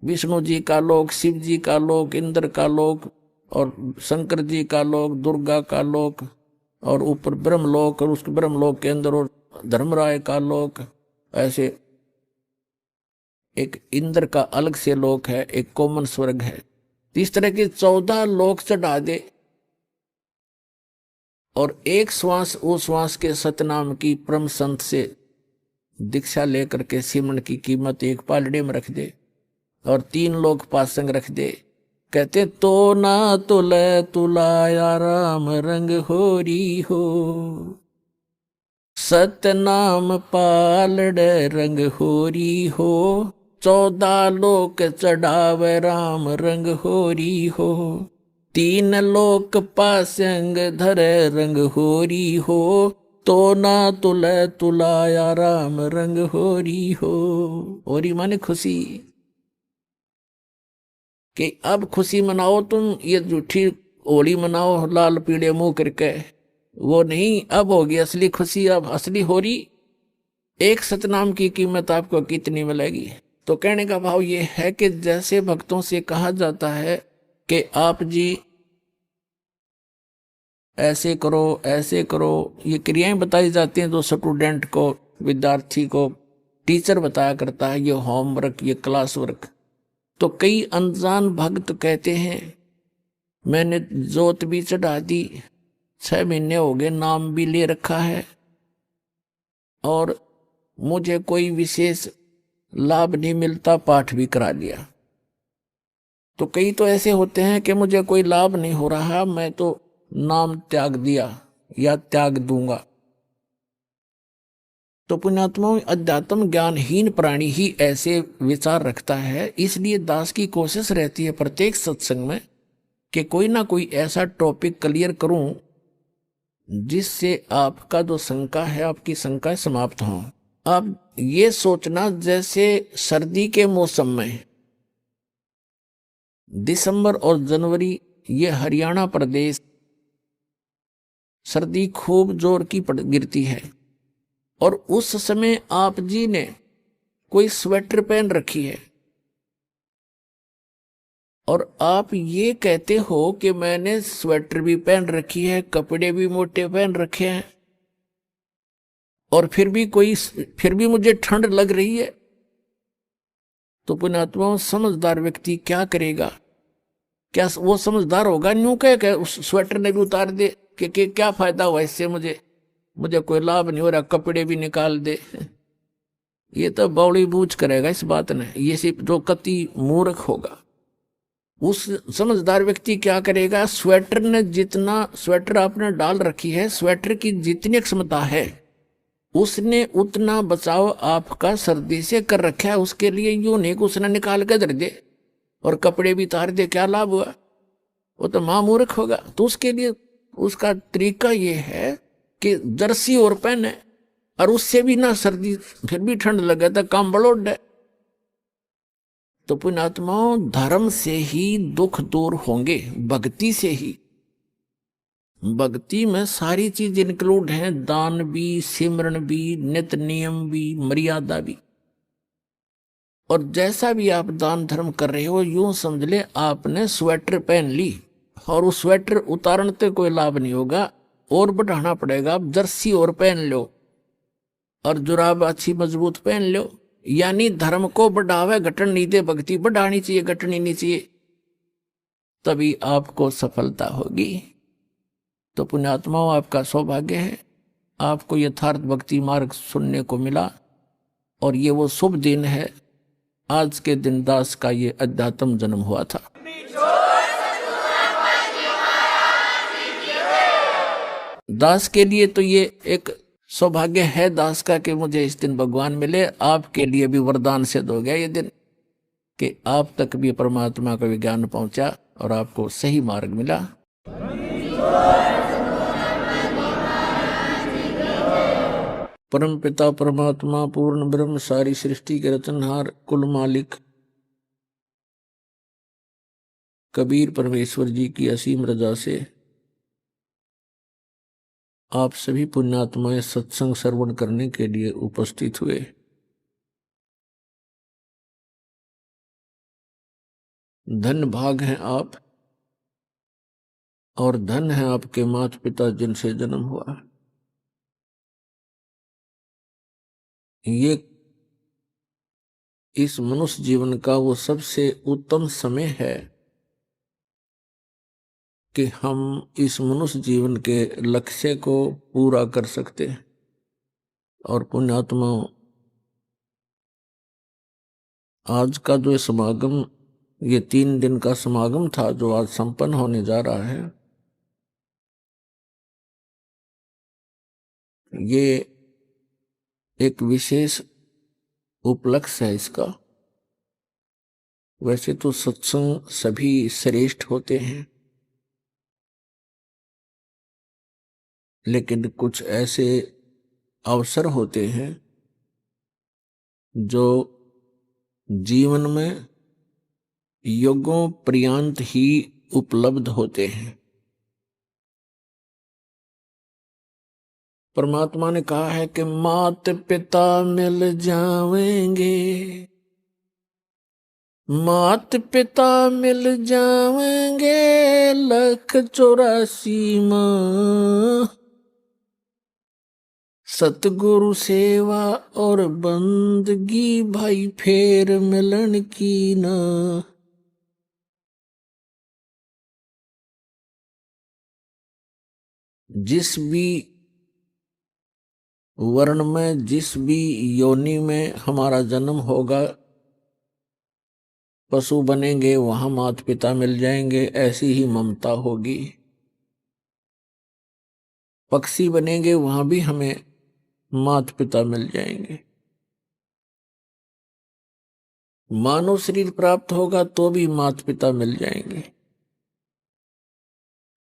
विष्णु जी का लोक, शिव जी का लोक, इंद्र का लोक, और शंकर जी का लोक, दुर्गा का लोक, और ऊपर ब्रह्मलोक, और उस ब्रह्मलोक के अंदर और धर्मराय का लोक, ऐसे एक इंद्र का अलग से लोक है, एक कॉमन स्वर्ग है। इस तरह के 14 लोक चढ़ा दे, और एक श्वास उस श्वास के सतनाम की परम संत से दीक्षा लेकर के सिमरन की कीमत एक पालड़े में रख दे, और 3 लोग पासंग रख दे। कहते तो ना तुले तुलाया राम रंग होरी हो, सतनाम पालड़े रंग होरी हो, 14 लोक चढ़ावे राम रंग होरी हो, 3 लोक पासंग धरे रंग होरी हो, तो ना तुले तुलाया राम रंग होरी हो। होरी माने खुशी, कि अब खुशी मनाओ तुम, ये झूठी होली मनाओ लाल पीले मुंह करके, वो नहीं, अब होगी असली खुशी, अब असली होरी। एक सतनाम की कीमत आपको कितनी मिलेगी। तो कहने का भाव ये है कि जैसे भक्तों से कहा जाता है कि आप जी ऐसे करो ऐसे करो, ये क्रियाएं बताई जाती हैं जो स्टूडेंट को, विद्यार्थी को टीचर बताया करता है, ये होमवर्क, ये क्लास वर्क। तो कई अनजान भक्त कहते हैं मैंने जोत भी चढ़ा दी, 6 महीने हो गए, नाम भी ले रखा है, और मुझे कोई विशेष लाभ नहीं मिलता, पाठ भी करा लिया। तो कई तो ऐसे होते हैं कि मुझे कोई लाभ नहीं हो रहा, मैं तो नाम त्याग दिया या त्याग दूंगा। तो पुण्यात्माओं, अध्यात्म ज्ञानहीन प्राणी ही ऐसे विचार रखता है। इसलिए दास की कोशिश रहती है प्रत्येक सत्संग में कि कोई ना कोई ऐसा टॉपिक क्लियर करूं जिससे आपका जो शंका है, आपकी शंका समाप्त हो। आप ये सोचना, जैसे सर्दी के मौसम में दिसंबर और जनवरी, ये हरियाणा प्रदेश सर्दी खूब जोर की गिरती है, और उस समय आप जी ने कोई स्वेटर पहन रखी है और आप ये कहते हो कि मैंने स्वेटर भी पहन रखी है, कपड़े भी मोटे पहन रखे हैं, और फिर भी मुझे ठंड लग रही है। तो पुण्यात्माओं, समझदार व्यक्ति क्या करेगा? क्या वो समझदार होगा? न्यू कह उस स्वेटर ने भी उतार दे कि क्या फायदा हुआ इससे, मुझे कोई लाभ नहीं हो रहा, कपड़े भी निकाल दे। ये तो बौड़ी बूझ करेगा इस बात ने, ये सिर्फ जो कति मूर्ख होगा। उस समझदार व्यक्ति क्या करेगा? स्वेटर ने जितना, स्वेटर आपने डाल रखी है, स्वेटर की जितनी क्षमता है उसने उतना बचाव आपका सर्दी से कर रखा है। उसके लिए यूं नहीं कि उसने निकाल के धर दे और कपड़े भी उतार दे, क्या लाभ हुआ? वो तो महामूर्ख होगा। तो उसके लिए उसका तरीका ये है कि जर्सी और पहने, और उससे भी ना सर्दी, फिर भी ठंड लगे तो काम बड़ोड है। तो पुण्यात्माओं, धर्म से ही दुख दूर होंगे, भक्ति से ही। भक्ति में सारी चीज इंक्लूड है, दान भी, सिमरन भी, नित्य नियम भी, मर्यादा भी। और जैसा भी आप दान धर्म कर रहे हो, यूं समझ ले आपने स्वेटर पहन ली, और उस स्वेटर उतारने से कोई लाभ नहीं होगा, और बढ़ाना पड़ेगा। आप जर्सी और पहन लो और जुराब अच्छी मजबूत पहन लो, यानी धर्म को बढ़ावे, घटन नहीं दे। भक्ति बढ़ानी चाहिए, घटनी नहीं चाहिए, तभी आपको सफलता होगी। तो पुण्यात्माओं, आपका सौभाग्य है, आपको यथार्थ भक्ति मार्ग सुनने को मिला, और ये वो शुभ दिन है। आज के दिन दास का ये अध्यात्म जन्म हुआ था। दास के लिए तो ये एक सौभाग्य है दास का कि मुझे इस दिन भगवान मिले। आपके लिए भी वरदान सिद्ध हो गया ये दिन कि आप तक भी परमात्मा का विज्ञान पहुंचा और आपको सही मार्ग मिला। परम पिता परमात्मा, पूर्ण ब्रह्म, सारी सृष्टि के रचनहार, कुल मालिक कबीर परमेश्वर जी की असीम रजा से आप सभी पुण्यात्माएं सत्संग श्रवण करने के लिए उपस्थित हुए। धन भाग हैं आप, और धन है आपके माता पिता जिनसे जन्म हुआ। ये इस मनुष्य जीवन का वो सबसे उत्तम समय है कि हम इस मनुष्य जीवन के लक्ष्य को पूरा कर सकते हैं। और पुण्यात्मा, आज का जो समागम, ये 3 दिन का समागम था जो आज संपन्न होने जा रहा है, ये एक विशेष उपलक्ष्य है इसका। वैसे तो सत्संग सभी श्रेष्ठ होते हैं, लेकिन कुछ ऐसे अवसर होते हैं जो जीवन में युगों पर्यंत ही उपलब्ध होते हैं। परमात्मा ने कहा है कि मात पिता मिल जावेंगे, मात पिता मिल जावेंगे, 184 माँ, सतगुरु सेवा और बंदगी भाई फेर मिलन की ना। जिस भी वर्ण में, जिस भी योनि में हमारा जन्म होगा, पशु बनेंगे वहां माता पिता मिल जाएंगे, ऐसी ही ममता होगी। पक्षी बनेंगे वहां भी हमें माता पिता मिल जाएंगे। मानव शरीर प्राप्त होगा तो भी माता पिता मिल जाएंगे,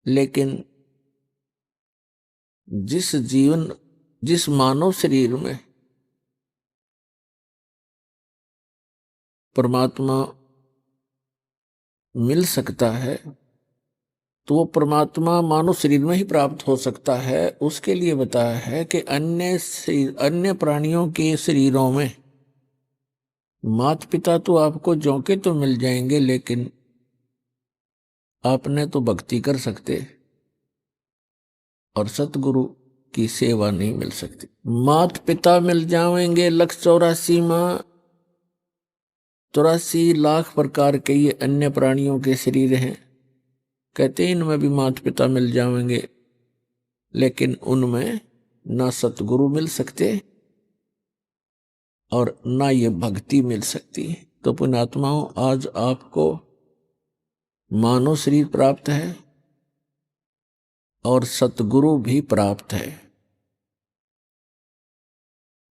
लेकिन जिस मानव शरीर में परमात्मा मिल सकता है, तो वो परमात्मा मानव शरीर में ही प्राप्त हो सकता है। उसके लिए बताया है कि अन्य प्राणियों के शरीरों में माता पिता तो आपको जौके तो मिल जाएंगे, लेकिन आपने तो भक्ति कर सकते और सतगुरु की सेवा नहीं मिल सकती। माता पिता मिल जाएंगे, 1,84 माह 84 लाख प्रकार के ये अन्य प्राणियों के शरीर हैं। कहते हैं इनमें भी माता पिता मिल जाएंगे, लेकिन उनमें ना सतगुरु मिल सकते और ना ये भक्ति मिल सकती। तो पुण्यात्माओं, आज आपको मानव शरीर प्राप्त है और सतगुरु भी प्राप्त है,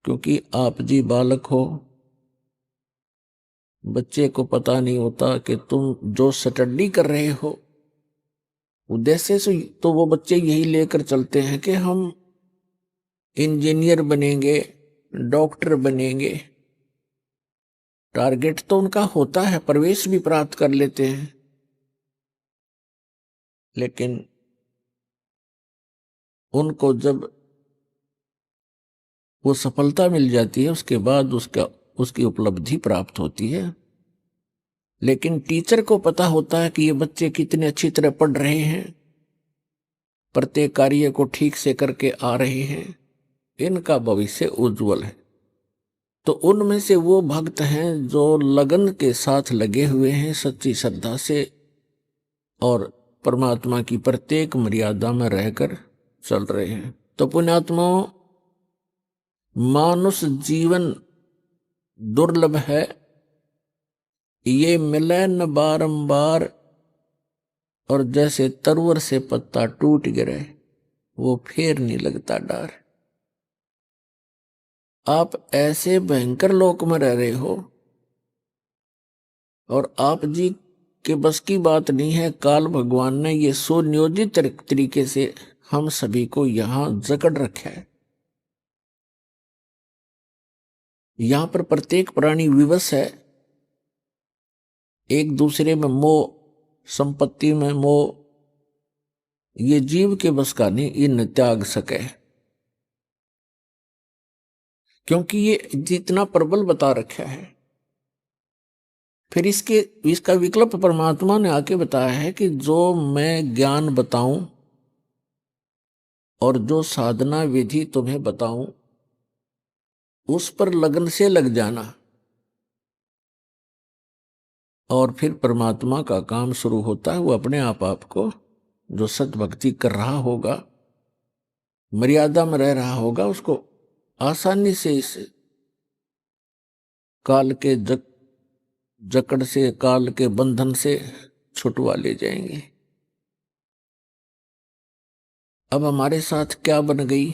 क्योंकि आप जी बालक हो। बच्चे को पता नहीं होता कि तुम जो स्टडी कर रहे हो उद्देश्य से, तो वो बच्चे यही लेकर चलते हैं कि हम इंजीनियर बनेंगे, डॉक्टर बनेंगे। टारगेट तो उनका होता है, प्रवेश भी प्राप्त कर लेते हैं, लेकिन उनको जब वो सफलता मिल जाती है उसके बाद उसकी उपलब्धि प्राप्त होती है। लेकिन टीचर को पता होता है कि ये बच्चे कितने अच्छी तरह पढ़ रहे हैं, प्रत्येक कार्य को ठीक से करके आ रहे हैं, इनका भविष्य उज्जवल है। तो उनमें से वो भक्त हैं जो लगन के साथ लगे हुए हैं, सच्ची श्रद्धा से, और परमात्मा की प्रत्येक मर्यादा में रहकर चल रहे हैं। तो पुण्यात्माओं, मानुष जीवन दुर्लभ है, ये मिले न बारंबार, और जैसे तरवर से पत्ता टूट गिरे वो फिर नहीं लगता डार। आप ऐसे भयंकर लोक में रह रहे हो और आप जी के बस की बात नहीं है। काल भगवान ने ये सुनियोजित तरीके से हम सभी को यहां जकड़ रखा है। यहां पर प्रत्येक प्राणी विवश है, एक दूसरे में मोह, संपत्ति में मोह, ये जीव के बस का नहीं, इन त्याग सके, क्योंकि ये जितना प्रबल बता रखा है। फिर इसका विकल्प परमात्मा ने आके बताया है कि जो मैं ज्ञान बताऊं और जो साधना विधि तुम्हें बताऊं उस पर लगन से लग जाना, और फिर परमात्मा का काम शुरू होता है। वो अपने आप आपको, जो सत भक्ति कर रहा होगा, मर्यादा में रह रहा होगा, उसको आसानी से इस काल के जकड़ से, काल के बंधन से छुटवा ले जाएंगे। अब हमारे साथ क्या बन गई,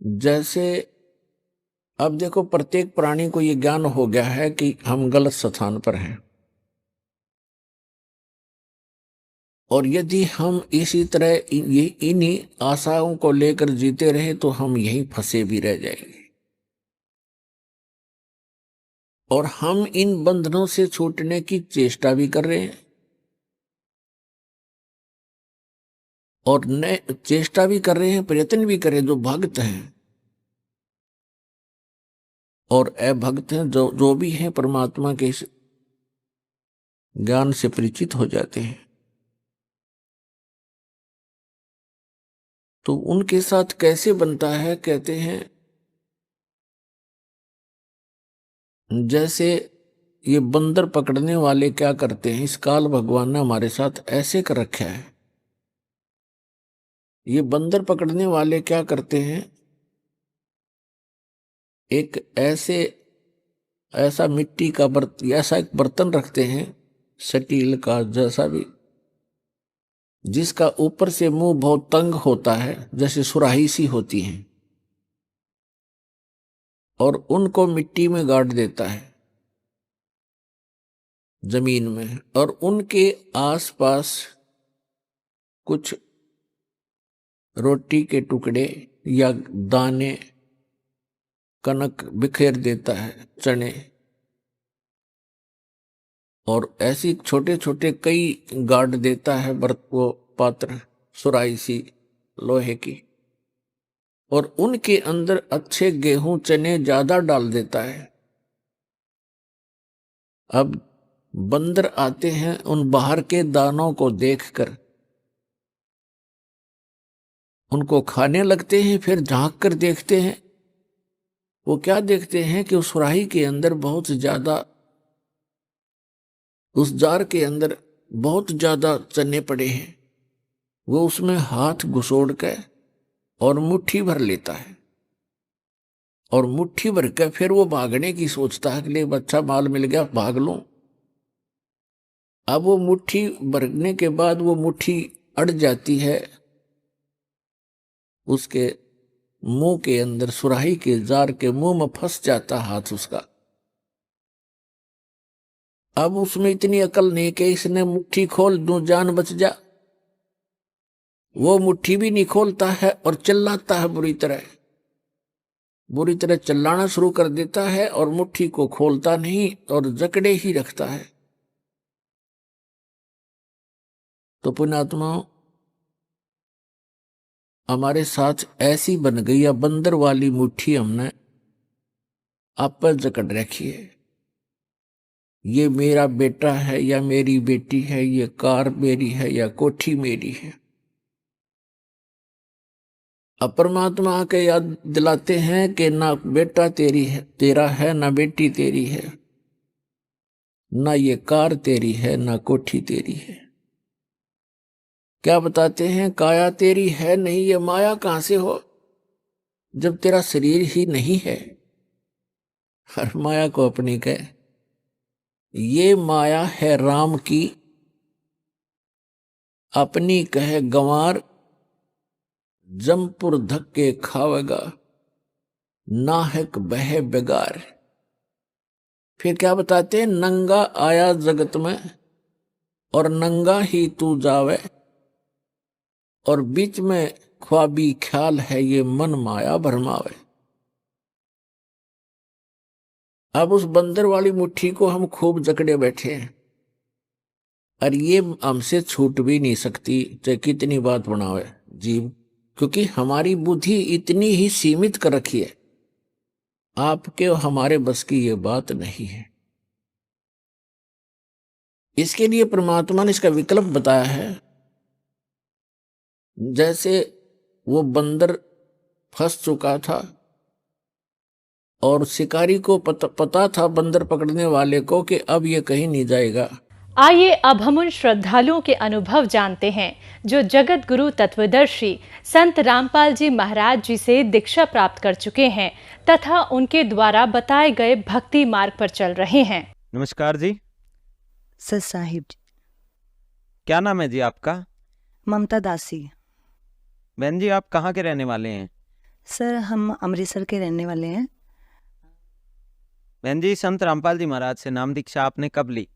जैसे अब देखो प्रत्येक प्राणी को यह ज्ञान हो गया है कि हम गलत स्थान पर हैं, और यदि हम इसी तरह इन्हीं आशाओं को लेकर जीते रहे तो हम यहीं फंसे भी रह जाएंगे, और हम इन बंधनों से छूटने की चेष्टा भी कर रहे हैं, और नए चेष्टा भी कर रहे हैं, प्रयत्न भी कर रहे हैं। जो भक्त हैं और अभक्त हैं, जो भी हैं, परमात्मा के ज्ञान से परिचित हो जाते हैं, तो उनके साथ कैसे बनता है। कहते हैं जैसे ये बंदर पकड़ने वाले क्या करते हैं, इस काल भगवान ने हमारे साथ ऐसे कर रखा है। ये बंदर पकड़ने वाले क्या करते हैं, एक ऐसा मिट्टी का ऐसा एक बर्तन रखते हैं, स्टील का जैसा भी, जिसका ऊपर से मुंह बहुत तंग होता है, जैसे सुराही सी होती है, और उनको मिट्टी में गाड़ देता है जमीन में, और उनके आसपास कुछ रोटी के टुकड़े या दाने, कनक बिखेर देता है, चने, और ऐसी छोटे छोटे कई गाड़ देता है बर्त वो पात्र, सुराही सी लोहे की, और उनके अंदर अच्छे गेहूं चने ज्यादा डाल देता है। अब बंदर आते हैं, उन बाहर के दानों को देखकर उनको खाने लगते हैं, फिर झांक कर देखते हैं। वो क्या देखते हैं कि उस सुराही के अंदर बहुत ज्यादा, उस जार के अंदर बहुत ज्यादा चने पड़े हैं। वो उसमें हाथ घुसोड़ के और मुट्ठी भर लेता है, और मुट्ठी भर के फिर वो भागने की सोचता है कि ले अच्छा माल मिल गया, भाग लूं। अब वो मुट्ठी भरने के बाद वो मुट्ठी अड़ जाती है उसके मुंह के अंदर, सुराही के जार के मुंह में फंस जाता हाथ उसका। अब उसमें इतनी अकल नहीं कि इसने मुट्ठी खोल दूं, जान बच जा। वो मुट्ठी भी नहीं खोलता है और चिल्लाता है बुरी तरह चिल्लाना शुरू कर देता है, और मुट्ठी को खोलता नहीं और जकड़े ही रखता है। तो पुण्यात्माओं, हमारे साथ ऐसी बन गई या बंदर वाली मुट्ठी हमने आप पर जकड़ रखी है। ये मेरा बेटा है या मेरी बेटी है, ये कार मेरी है या कोठी मेरी है। अब परमात्मा आके याद दिलाते हैं कि ना बेटा तेरा है, ना बेटी तेरी है, ना ये कार तेरी है, ना कोठी तेरी है। क्या बताते हैं? काया तेरी है नहीं, ये माया कहां से हो जब तेरा शरीर ही नहीं है। हर माया को अपनी कह, ये माया है राम की, अपनी कहे गंवार, जमपुर धक्के खावेगा, नाहक बहे बेगार। फिर क्या बताते हैं? नंगा आया जगत में और नंगा ही तू जावे, और बीच में ख्वाबी ख्याल है ये मन माया भरमावे। अब उस बंदर वाली मुट्ठी को हम खूब जकड़े बैठे हैं, और ये हमसे छूट भी नहीं सकती, चाहे कितनी बात बनावे जीव, क्योंकि हमारी बुद्धि इतनी ही सीमित कर रखी है। आपके और हमारे बस की ये बात नहीं है। इसके लिए परमात्मा ने इसका विकल्प बताया है। जैसे वो बंदर फंस चुका था और शिकारी को पता था, बंदर पकड़ने वाले को, कि अब ये कहीं नहीं जाएगा। आइए अब हम उन श्रद्धालुओं के अनुभव जानते हैं जो जगत गुरु तत्वदर्शी संत रामपाल जी महाराज जी से दीक्षा प्राप्त कर चुके हैं तथा उनके द्वारा बताए गए भक्ति मार्ग पर चल रहे हैं। नमस्कार जी। सर साहिब जी। क्या नाम है जी आपका? ममता दासी। बहन जी, आप कहाँ के रहने वाले हैं? सर हम अमृतसर के रहने वाले हैं। बहन जी, संत रामपाल जी महाराज से नाम दीक्षा आपने कब ली?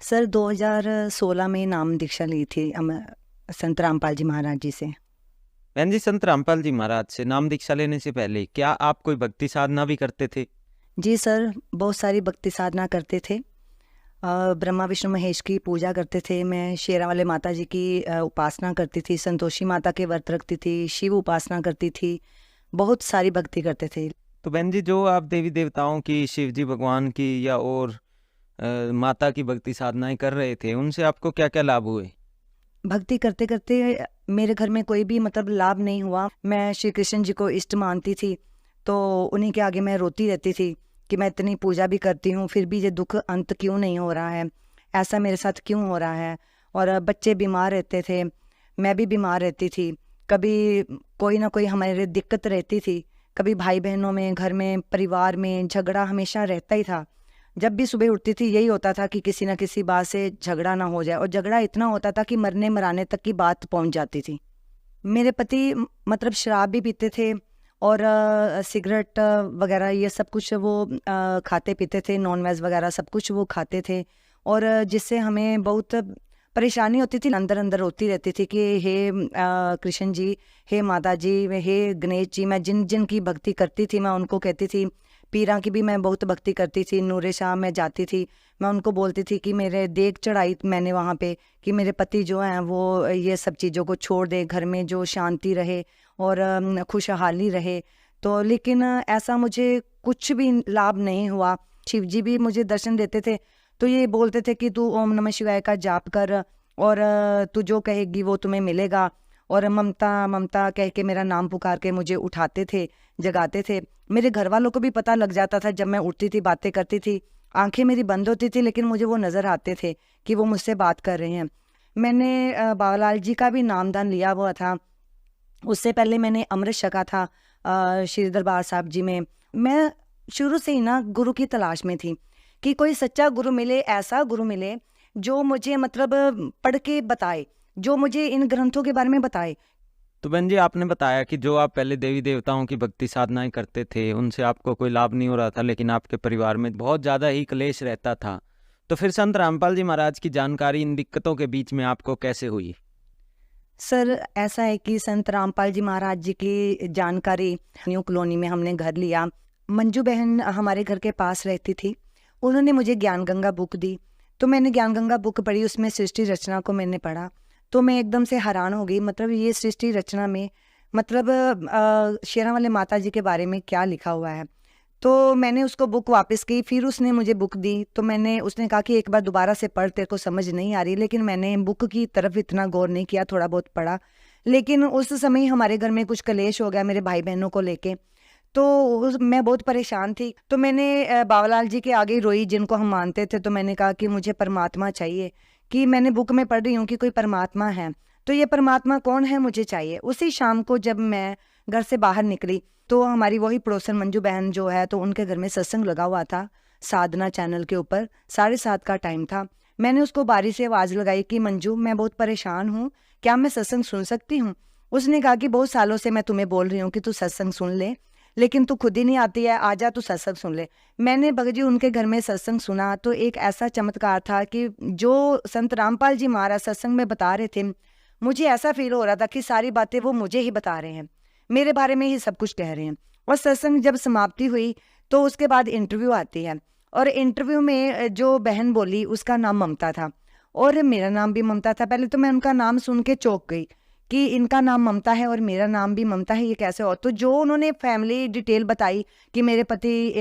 सर 2016 में नाम दीक्षा ली थी संत रामपाल जी महाराज जी से। बहन जी, संत रामपाल जी महाराज से नाम दीक्षा लेने से पहले क्या आप कोई भक्ति साधना भी करते थे? जी सर, बहुत सारी भक्ति साधना करते थे। ब्रह्मा विष्णु महेश की पूजा करते थे। मैं शेरा वाले माता जी की उपासना करती थी, संतोषी माता के व्रत रखती थी, शिव उपासना करती थी, बहुत सारी भक्ति करते थे। तो बहन जी, जो आप देवी देवताओं की, शिव जी भगवान की या और माता की भक्ति साधनाएं कर रहे थे, उनसे आपको क्या क्या लाभ हुए? भक्ति करते करते मेरे घर में कोई भी मतलब लाभ नहीं हुआ। मैं श्री कृष्ण जी को इष्ट मानती थी, तो उन्हीं के आगे मैं रोती रहती थी कि मैं इतनी पूजा भी करती हूँ, फिर भी ये दुख अंत क्यों नहीं हो रहा है, ऐसा मेरे साथ क्यों हो रहा है। और बच्चे बीमार रहते थे, मैं भी बीमार रहती थी, कभी कोई ना कोई हमारे दिक्कत रहती थी, कभी भाई बहनों में, घर में, परिवार में झगड़ा हमेशा रहता ही था। जब भी सुबह उठती थी यही होता था कि किसी ना किसी बात से झगड़ा ना हो जाए, और झगड़ा इतना होता था कि मरने मराने तक की बात पहुंच जाती थी। मेरे पति मतलब शराब भी पीते थे और सिगरेट वगैरह ये सब कुछ वो खाते पीते थे, नॉन वेज वगैरह सब कुछ वो खाते थे, और जिससे हमें बहुत परेशानी होती थी, अंदर अंदर होती रहती थी कि हे कृष्ण जी, हे माता जी, हे गणेश जी। मैं जिन जिन की भक्ति करती थी मैं उनको कहती थी, पीरा की भी मैं बहुत भक्ति करती थी, नूरे शाह में जाती थी, मैं उनको बोलती थी कि मेरे देख चढ़ाई मैंने वहाँ पे कि मेरे पति जो हैं वो ये सब चीज़ों को छोड़ दे, घर में जो शांति रहे और खुशहाली रहे। तो लेकिन ऐसा मुझे कुछ भी लाभ नहीं हुआ। शिव जी भी मुझे दर्शन देते थे तो ये बोलते थे कि तू ओम नमः शिवाय का जाप कर और तू जो कहेगी वो तुम्हें मिलेगा, और ममता ममता कह के मेरा नाम पुकार के मुझे उठाते थे, जगाते थे। मेरे घर वालों को भी पता लग जाता था, जब मैं उठती थी बातें करती थी, आंखें मेरी बंद होती थी लेकिन मुझे वो नज़र आते थे कि वो मुझसे बात कर रहे हैं। मैंने बाबालाल जी का भी नामदान लिया हुआ था, उससे पहले मैंने अमृत छका था श्री दरबार साहब जी में। मैं शुरू से ही ना गुरु की तलाश में थी कि कोई सच्चा गुरु मिले, ऐसा गुरु मिले जो मुझे मतलब पढ़ के बताए, जो मुझे इन ग्रंथों के बारे में बताए। तो बहन जी, आपने बताया कि जो आप पहले देवी देवताओं की भक्ति साधनाएं करते थे उनसे आपको कोई लाभ नहीं हो रहा था, लेकिन आपके परिवार में बहुत ज़्यादा ही क्लेश रहता था। तो फिर संत रामपाल जी महाराज की जानकारी इन दिक्कतों के बीच में आपको कैसे हुई? सर ऐसा है कि संत रामपाल जी महाराज जी की जानकारी, न्यू कॉलोनी में हमने घर लिया, मंजू बहन हमारे घर के पास रहती थी, उन्होंने मुझे ज्ञान गंगा बुक दी। तो मैंने ज्ञान गंगा बुक पढ़ी, उसमें सृष्टि रचना को मैंने पढ़ा तो मैं एकदम से हैरान हो गई। मतलब ये सृष्टि रचना में मतलब शेरा वाले माता जी के बारे में क्या लिखा हुआ है। तो मैंने उसको बुक वापस की, फिर उसने मुझे बुक दी तो उसने कहा कि एक बार दोबारा से पढ़, तेरे को समझ नहीं आ रही। लेकिन मैंने बुक की तरफ इतना गौर नहीं किया, थोड़ा बहुत पढ़ा। लेकिन उस समय हमारे घर में कुछ कलेश हो गया मेरे भाई बहनों को लेके, तो मैं बहुत परेशान थी। तो मैंने बाबालाल जी के आगे रोई, जिनको हम मानते थे। तो मैंने कहा कि मुझे परमात्मा चाहिए, कि मैंने बुक में पढ़ रही हूँ कि कोई परमात्मा है, तो ये परमात्मा कौन है मुझे चाहिए। उसी शाम को जब मैं घर से बाहर निकली तो हमारी वही पड़ोसन मंजू बहन जो है, तो उनके घर में सत्संग लगा हुआ था साधना चैनल के ऊपर, 7:30 का टाइम था। मैंने उसको बारी से आवाज़ लगाई कि मंजू, मैं बहुत परेशान हूँ, क्या मैं सत्संग सुन सकती हूँ? उसने कहा कि बहुत सालों से मैं तुम्हें बोल रही हूँ कि तू सत्संग सुन ले, लेकिन तू खुद ही नहीं आती है, आजा तू सत्संग सुन ले। मैंने भगत जी उनके घर में सत्संग सुना तो एक ऐसा चमत्कार था कि जो संत रामपाल जी महाराज सत्संग में बता रहे थे, मुझे ऐसा फील हो रहा था कि सारी बातें वो मुझे ही बता रहे हैं, मेरे बारे में ही सब कुछ कह रहे हैं। और सत्संग जब समाप्ति हुई तो उसके बाद इंटरव्यू आती है, और इंटरव्यू में जो बहन बोली उसका नाम ममता था और मेरा नाम भी ममता था। पहले तो मैं उनका नाम सुन के चौंक गई कि इनका नाम ममता है और मेरा नाम भी ममता है, ये कैसे हो। तो जो उन्होंने फैमिली डिटेल बताई कि मेरे पति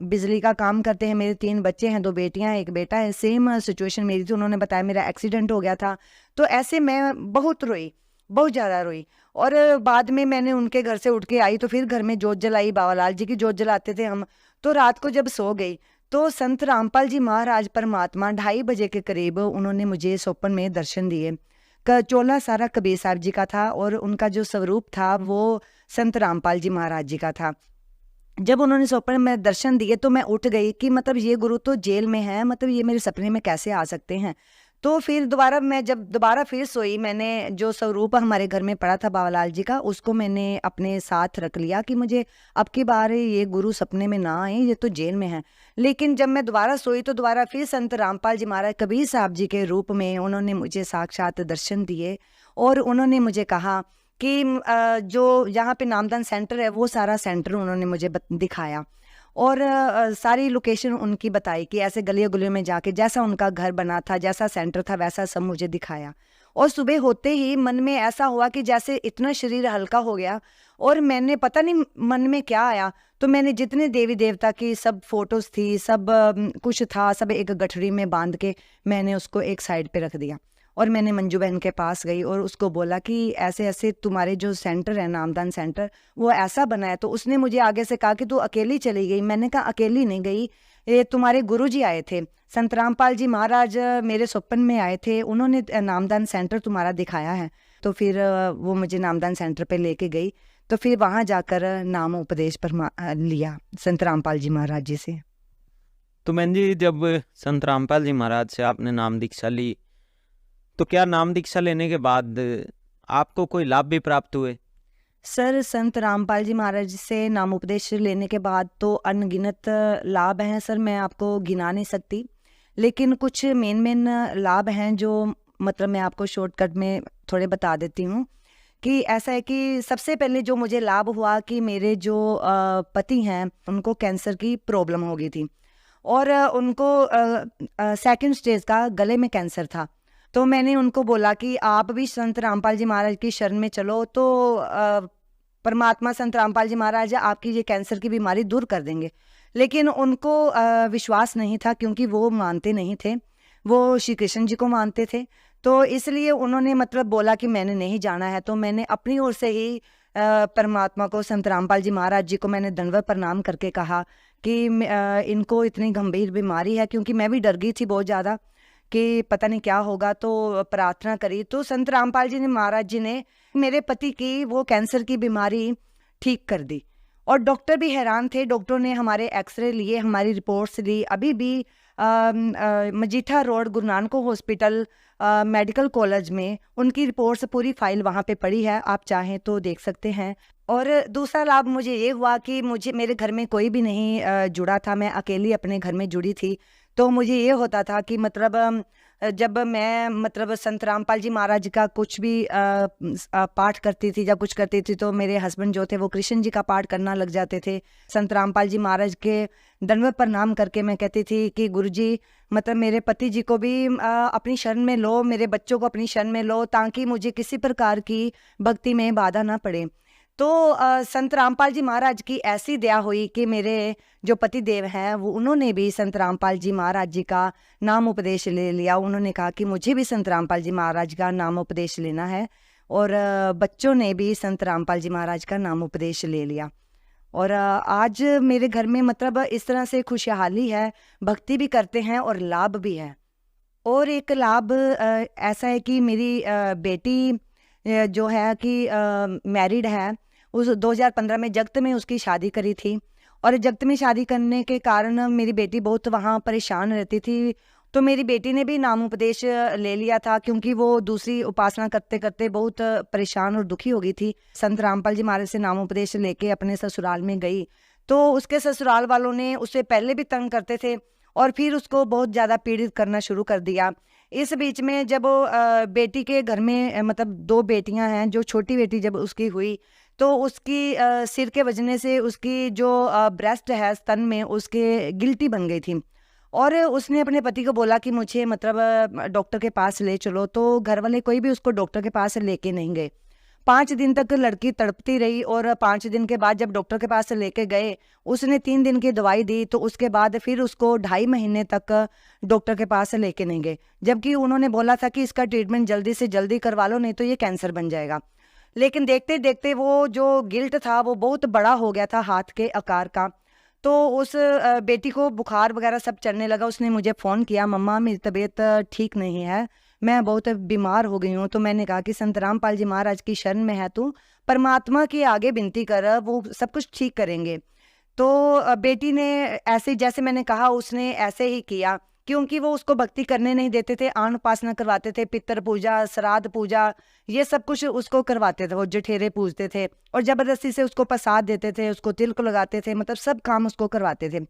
बिजली का काम करते हैं, मेरे 3 बच्चे हैं, 2 बेटियां हैं, 1 बेटा है, सेम सिचुएशन मेरी थी। उन्होंने बताया मेरा एक्सीडेंट हो गया था। तो ऐसे मैं बहुत रोई, बहुत ज़्यादा रोई। और बाद में मैंने उनके घर से उठ के आई तो फिर घर में जोत जलाई, बाबालाल जी की जोत जलाते थे हम। तो रात को जब सो गई तो संत रामपाल जी महाराज परमात्मा 2:30 बजे के करीब उन्होंने मुझे स्वप्न में दर्शन दिए। चोला सारा कबीर साहब जी का था और उनका जो स्वरूप था वो संत रामपाल जी महाराज जी का था। जब उन्होंने स्वप्न में दर्शन दिए तो मैं उठ गई कि मतलब ये गुरु तो जेल में है, मतलब ये मेरे सपने में कैसे आ सकते हैं। तो फिर जब दोबारा फिर सोई, मैंने जो स्वरूप हमारे घर में पड़ा था बाबालाल जी का, उसको मैंने अपने साथ रख लिया कि मुझे अब की बार ये गुरु सपने में ना आए, ये तो जेल में है। लेकिन जब मैं दोबारा सोई तो दोबारा फिर संत रामपाल जी महाराज कबीर साहब जी के रूप में उन्होंने मुझे साक्षात दर्शन दिए और उन्होंने मुझे कहा कि जो यहाँ पे नामदान सेंटर है वो सारा सेंटर उन्होंने मुझे दिखाया और सारी लोकेशन उनकी बताई कि ऐसे गलियों गलियों में जाके जैसा उनका घर बना था, जैसा सेंटर था, वैसा सब मुझे दिखाया। और सुबह होते ही मन में ऐसा हुआ कि जैसे इतना शरीर हल्का हो गया और मैंने पता नहीं मन में क्या आया, तो मैंने जितने देवी देवता की सब फोटोज थी, सब कुछ था, सब एक गठरी में बांध के मैंने उसको एक साइड पे रख दिया। और मैंने मंजू बहन के पास गई और उसको बोला कि ऐसे ऐसे तुम्हारे जो सेंटर है नामदान सेंटर वो ऐसा बना है। तो उसने मुझे आगे से कहा कि तू अकेली चली गई। मैंने कहा अकेली नहीं गई, ये तुम्हारे गुरुजी आए थे, संत रामपाल जी महाराज मेरे स्वप्न में आए थे, उन्होंने नामदान सेंटर तुम्हारा दिखाया है। तो फिर वो मुझे नामदान सेंटर पे लेके गई, तो फिर वहाँ जाकर नाम उपदेश पर लिया संत रामपाल जी महाराज जी से। तो बहन जी, जब संत रामपाल जी महाराज से आपने नाम दीक्षा ली, तो क्या नाम दीक्षा लेने के बाद आपको कोई लाभ भी प्राप्त हुए? सर, संत रामपाल जी महाराज से नाम उपदेश लेने के बाद तो अनगिनत लाभ हैं सर, मैं आपको गिना नहीं सकती। लेकिन कुछ मेन लाभ हैं जो मतलब मैं आपको शॉर्टकट में थोड़े बता देती हूँ। कि ऐसा है कि सबसे पहले जो मुझे लाभ हुआ कि मेरे जो पति हैं उनको कैंसर की प्रॉब्लम हो गई थी और उनको सेकंड स्टेज का गले में कैंसर था। तो मैंने उनको बोला कि आप भी संत रामपाल जी महाराज की शरण में चलो, तो परमात्मा संत रामपाल जी महाराज आपकी ये कैंसर की बीमारी दूर कर देंगे। लेकिन उनको विश्वास नहीं था क्योंकि वो मानते नहीं थे, वो श्री कृष्ण जी को मानते थे। तो इसलिए उन्होंने मतलब बोला कि मैंने नहीं जाना है। तो मैंने अपनी ओर से ही परमात्मा को, संत रामपाल जी महाराज जी को मैंने दंडवत प्रणाम करके कहा कि इनको इतनी गंभीर बीमारी है, क्योंकि मैं भी डर गई थी बहुत ज़्यादा कि पता नहीं क्या होगा। तो प्रार्थना करी तो संत रामपाल जी ने, महाराज जी ने मेरे पति की वो कैंसर की बीमारी ठीक कर दी। और डॉक्टर भी हैरान थे। डॉक्टर ने हमारे एक्सरे लिए, हमारी रिपोर्ट्स ली। अभी भी Majitha road Guru Nanak hospital medical college में उनकी रिपोर्ट्स, पूरी फाइल वहाँ पे पड़ी है, आप चाहें तो देख सकते हैं। और दूसरा लाभ मुझे ये हुआ कि मेरे घर में कोई भी नहीं जुड़ा था, मैं अकेली अपने घर में जुड़ी थी। तो मुझे ये होता था कि मतलब जब मैं मतलब संत रामपाल जी महाराज का कुछ भी पाठ करती थी या कुछ करती थी, तो मेरे हस्बैंड जो थे वो कृष्ण जी का पाठ करना लग जाते थे। संत रामपाल जी महाराज के दंडवत प्रणाम करके मैं कहती थी कि गुरु जी, मतलब मेरे पति जी को भी अपनी शरण में लो, मेरे बच्चों को अपनी शरण में लो, ताकि मुझे किसी प्रकार की भक्ति में बाधा ना पड़े। तो संत रामपाल जी महाराज की ऐसी दया हुई कि मेरे जो पति देव हैं वो, उन्होंने भी संत रामपाल जी महाराज जी का नाम उपदेश ले लिया। उन्होंने कहा कि मुझे भी संत रामपाल जी महाराज का नाम उपदेश लेना है। और बच्चों ने भी संत रामपाल जी महाराज का नाम उपदेश ले लिया। और आज मेरे घर में मतलब इस तरह से खुशहाली है, भक्ति भी करते हैं और लाभ भी है। और एक लाभ ऐसा है कि मेरी बेटी जो है कि मैरिड है, उस 2015 में जगत में उसकी शादी करी थी। और जगत में शादी करने के कारण मेरी बेटी बहुत वहाँ परेशान रहती थी। तो मेरी बेटी ने भी नाम उपदेश ले लिया था, क्योंकि वो दूसरी उपासना करते करते बहुत परेशान और दुखी हो गई थी। संत रामपाल जी महाराज से नाम उपदेश लेके अपने ससुराल में गई, तो उसके ससुराल वालों ने उसे पहले भी तंग करते थे और फिर उसको बहुत ज़्यादा पीड़ित करना शुरू कर दिया। इस बीच में जब बेटी के घर में मतलब 2 बेटियां हैं, जो छोटी बेटी जब उसकी हुई तो उसकी सिर के वजने से उसकी जो ब्रेस्ट है, स्तन में, उसके गिल्टी बन गई थी। और उसने अपने पति को बोला कि मुझे मतलब डॉक्टर के पास ले चलो। तो घर वाले कोई भी उसको डॉक्टर के पास लेके नहीं गए। 5 दिन तक लड़की तड़पती रही और 5 दिन के बाद जब डॉक्टर के पास लेके गए, उसने 3 दिन की दवाई दी। तो उसके बाद फिर उसको 2.5 महीने तक डॉक्टर के पास लेके नहीं गए, जबकि उन्होंने बोला था कि इसका ट्रीटमेंट जल्दी से जल्दी करवा लो, नहीं तो ये कैंसर बन जाएगा। लेकिन देखते देखते वो जो गिल्ट था वो बहुत बड़ा हो गया था, हाथ के आकार का। तो उस बेटी को बुखार वगैरह सब चढ़ने लगा। उसने मुझे फ़ोन किया, मम्मा मेरी तबीयत ठीक नहीं है, मैं बहुत बीमार हो गई हूँ। तो मैंने कहा कि संत रामपाल जी महाराज की शरण में है तू, परमात्मा के आगे विनती कर, वो सब कुछ ठीक करेंगे। तो बेटी ने ऐसे, जैसे मैंने कहा, उसने ऐसे ही किया, क्योंकि वो उसको भक्ति करने नहीं देते थे। आन उपासना करवाते थे, पितर पूजा, श्राद्ध पूजा, ये सब कुछ उसको करवाते थे। वो जठेरे पूजते थे और जबरदस्ती से उसको प्रसाद देते थे, उसको तिलक लगाते थे, मतलब सब काम उसको करवाते थे।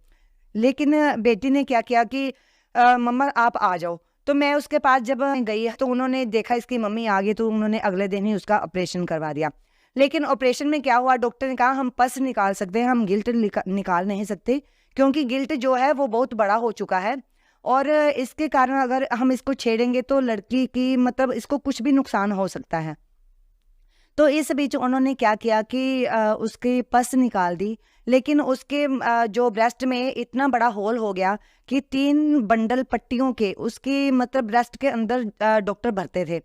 लेकिन बेटी ने क्या किया कि मम्मा आप आ जाओ। तो मैं उसके पास जब गई तो उन्होंने देखा इसकी मम्मी आ गई, तो उन्होंने अगले दिन ही उसका ऑपरेशन करवा दिया। लेकिन ऑपरेशन में क्या हुआ, डॉक्टर ने कहा हम पस निकाल सकते हैं, हम गिल्ट निकाल नहीं सकते, क्योंकि गिल्ट जो है वो बहुत बड़ा हो चुका है। और इसके कारण अगर हम इसको छेड़ेंगे तो लड़की की मतलब इसको कुछ भी नुकसान हो सकता है। तो इस बीच उन्होंने क्या किया कि उसकी पस निकाल दी। लेकिन उसके जो ब्रेस्ट में इतना बड़ा होल हो गया कि 3 बंडल पट्टियों के उसकी मतलब ब्रेस्ट के अंदर डॉक्टर भरते थे।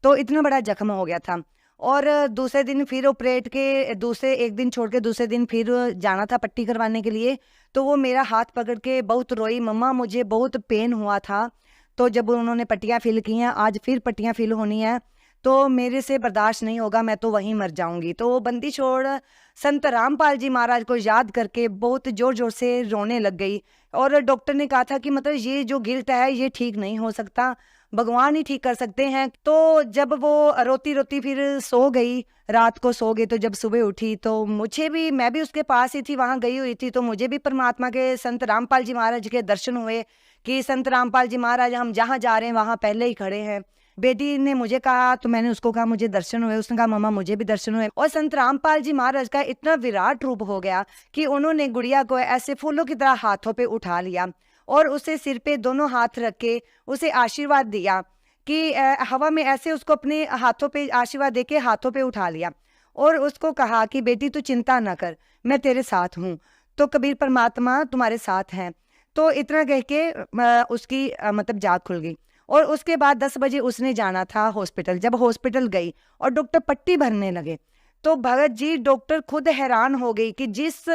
तो इतना बड़ा जख्म हो गया था। और दूसरे दिन फिर ऑपरेट के दूसरे एक दिन छोड़ के दूसरे दिन फिर जाना था पट्टी करवाने के लिए। तो वो मेरा हाथ पकड़ के बहुत रोई, मम्मा मुझे बहुत पेन हुआ था। तो जब उन्होंने पट्टियाँ फिल की हैं, आज फिर पट्टियाँ फिल होनी है, तो मेरे से बर्दाश्त नहीं होगा, मैं तो वहीं मर जाऊंगी। तो वो बंदी छोड़ संत रामपाल जी महाराज को याद करके बहुत जोर जोर से रोने लग गई। और डॉक्टर ने कहा था कि मतलब ये जो गिल्ट है ये ठीक नहीं हो सकता, भगवान ही ठीक कर सकते हैं। तो जब वो रोती रोती फिर सो गई, रात को सो गई, तो जब सुबह उठी तो मैं भी उसके पास ही थी, वहां गई हुई थी, तो मुझे भी परमात्मा के संत रामपाल जी महाराज के दर्शन हुए कि संत रामपाल जी महाराज हम जहाँ जा रहे हैं वहां पहले ही खड़े हैं। बेटी ने मुझे कहा तो मैंने उसको कहा मुझे दर्शन हुए, उसने कहा मम्मा मुझे भी दर्शन हुए। और संत रामपाल जी महाराज का इतना विराट रूप हो गया कि उन्होंने गुड़िया को ऐसे फूलों की तरह हाथों पे उठा लिया और उसे सिर पे दोनों हाथ रख के उसे आशीर्वाद दिया कि हवा में ऐसे उसको अपने हाथों पे आशीर्वाद देके हाथों पे उठा लिया और उसको कहा कि बेटी तू चिंता ना कर, मैं तेरे साथ हूँ, तो कबीर परमात्मा तुम्हारे साथ हैं। तो इतना कह के उसकी मतलब जाग खुल गई। और उसके बाद 10 बजे उसने जाना था हॉस्पिटल। जब हॉस्पिटल गई और डॉक्टर पट्टी भरने लगे तो भगत जी डॉक्टर खुद हैरान हो गई कि जिस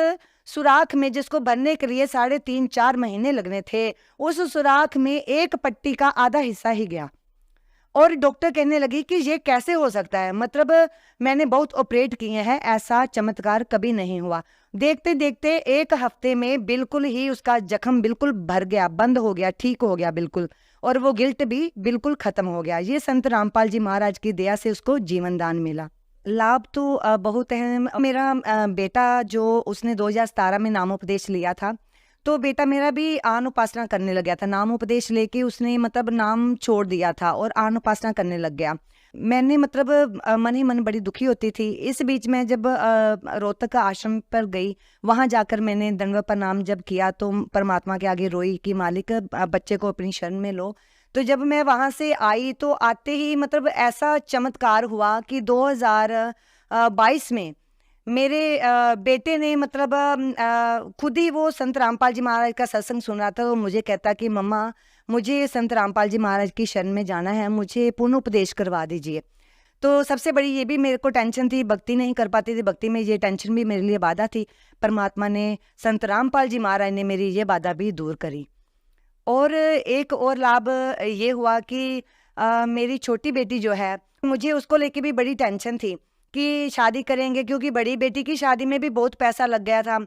सुराख में जिसको भरने के लिए 3.5-4 महीने लगने थे, उस सुराख में एक पट्टी का आधा हिस्सा ही गया। और डॉक्टर कहने लगी कि ये कैसे हो सकता है, मतलब मैंने बहुत ऑपरेट किए हैं, ऐसा चमत्कार कभी नहीं हुआ। देखते देखते 1 हफ्ते में बिल्कुल ही उसका जख्म बिल्कुल भर गया, बंद हो गया, ठीक हो गया बिल्कुल, और वो गिल्ट भी बिल्कुल खत्म हो गया। ये संत रामपाल जी महाराज की दया से उसको जीवन दान मिला। लाभ तो बहुत है। मेरा बेटा जो उसने 2017 में नामोपदेश लिया था, तो बेटा मेरा भी आन उपासना करने लग गया था। नाम उपदेश लेके उसने मतलब नाम छोड़ दिया था और आन उपासना करने लग गया। मैंने मतलब मन ही मन बड़ी दुखी होती थी। इस बीच में जब रोहतक आश्रम पर गई, वहां जाकर मैंने दंडवत प्रणाम जब किया तो परमात्मा के आगे रोई कि मालिक बच्चे को अपनी शरण में लो। तो जब मैं वहां से आई तो आते ही मतलब ऐसा चमत्कार हुआ कि 2022 में मेरे बेटे ने मतलब खुद ही वो संत रामपाल जी महाराज का सत्संग सुन रहा था, तो मुझे कहता कि मम्मा मुझे संत रामपाल जी महाराज की शरण में जाना है, मुझे पूर्ण उपदेश करवा दीजिए। तो सबसे बड़ी ये भी मेरे को टेंशन थी, भक्ति नहीं कर पाती थी, भक्ति में ये टेंशन भी मेरे लिए बाधा थी। परमात्मा ने, संत रामपाल जी महाराज ने मेरी ये बाधा भी दूर करी। और एक और लाभ ये हुआ कि मेरी छोटी बेटी जो है, मुझे उसको लेके भी बड़ी टेंशन थी कि शादी करेंगे, क्योंकि बड़ी बेटी की शादी में भी बहुत पैसा लग गया था,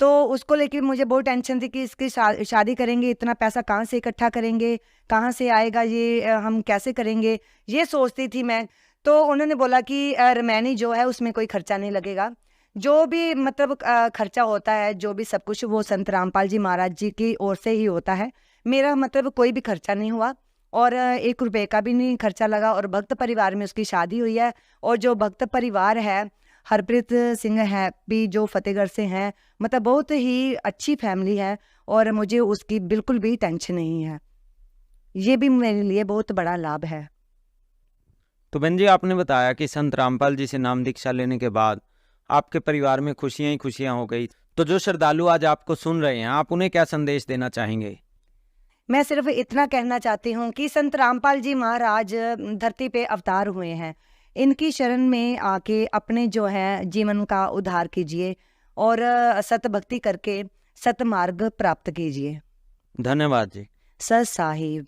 तो उसको लेके मुझे बहुत टेंशन थी कि इसकी शादी करेंगे, इतना पैसा कहाँ से इकट्ठा करेंगे, कहाँ से आएगा, ये हम कैसे करेंगे, ये सोचती थी मैं। तो उन्होंने बोला कि रमैनी जो है उसमें कोई खर्चा नहीं लगेगा, जो भी मतलब खर्चा होता है, जो भी सब कुछ वो संत रामपाल जी महाराज जी की ओर से ही होता है। मेरा मतलब कोई भी खर्चा नहीं हुआ और 1 रुपए का भी नहीं खर्चा लगा, और भक्त परिवार में उसकी शादी हुई है। और जो भक्त परिवार है, हरप्रीत सिंह है भी जो फतेहगढ़ से हैं, मतलब बहुत ही अच्छी फैमिली है और मुझे उसकी बिल्कुल भी टेंशन नहीं है। ये भी मेरे लिए बहुत बड़ा लाभ है। तो बहन जी, आपने बताया कि संत रामपाल जी से नाम दीक्षा लेने के बाद आपके परिवार में खुशियां ही खुशियां हो गई। तो जो श्रद्धालु आज आपको सुन रहे हैं, आप उन्हें क्या संदेश देना चाहेंगे? मैं सिर्फ इतना कहना चाहती हूँ कि संत रामपाल जी महाराज धरती पे अवतार हुए हैं, इनकी शरण में आके अपने जो है जीवन का उद्धार कीजिए और सत भक्ति करके सत मार्ग प्राप्त कीजिए। धन्यवाद जी। सत साहिब।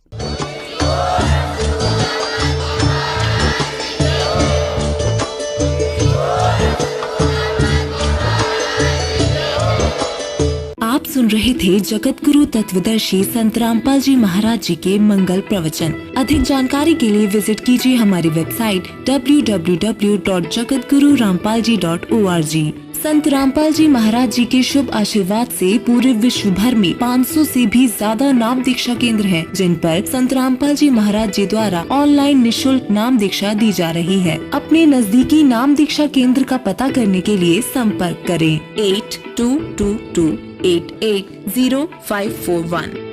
आप सुन रहे थे जगत गुरु तत्वदर्शी संत रामपाल जी महाराज जी के मंगल प्रवचन। अधिक जानकारी के लिए विजिट कीजिए हमारी वेबसाइट www.jagatgururampalji.org। संत रामपाल जी महाराज जी के शुभ आशीर्वाद से पूरे विश्व भर में 500 से भी ज्यादा नाम दीक्षा केंद्र हैं, जिन पर संत रामपाल जी महाराज जी द्वारा ऑनलाइन निशुल्क नाम दीक्षा दी जा रही है। अपने नजदीकी नाम दीक्षा केंद्र का पता करने के लिए संपर्क करें 8222880541।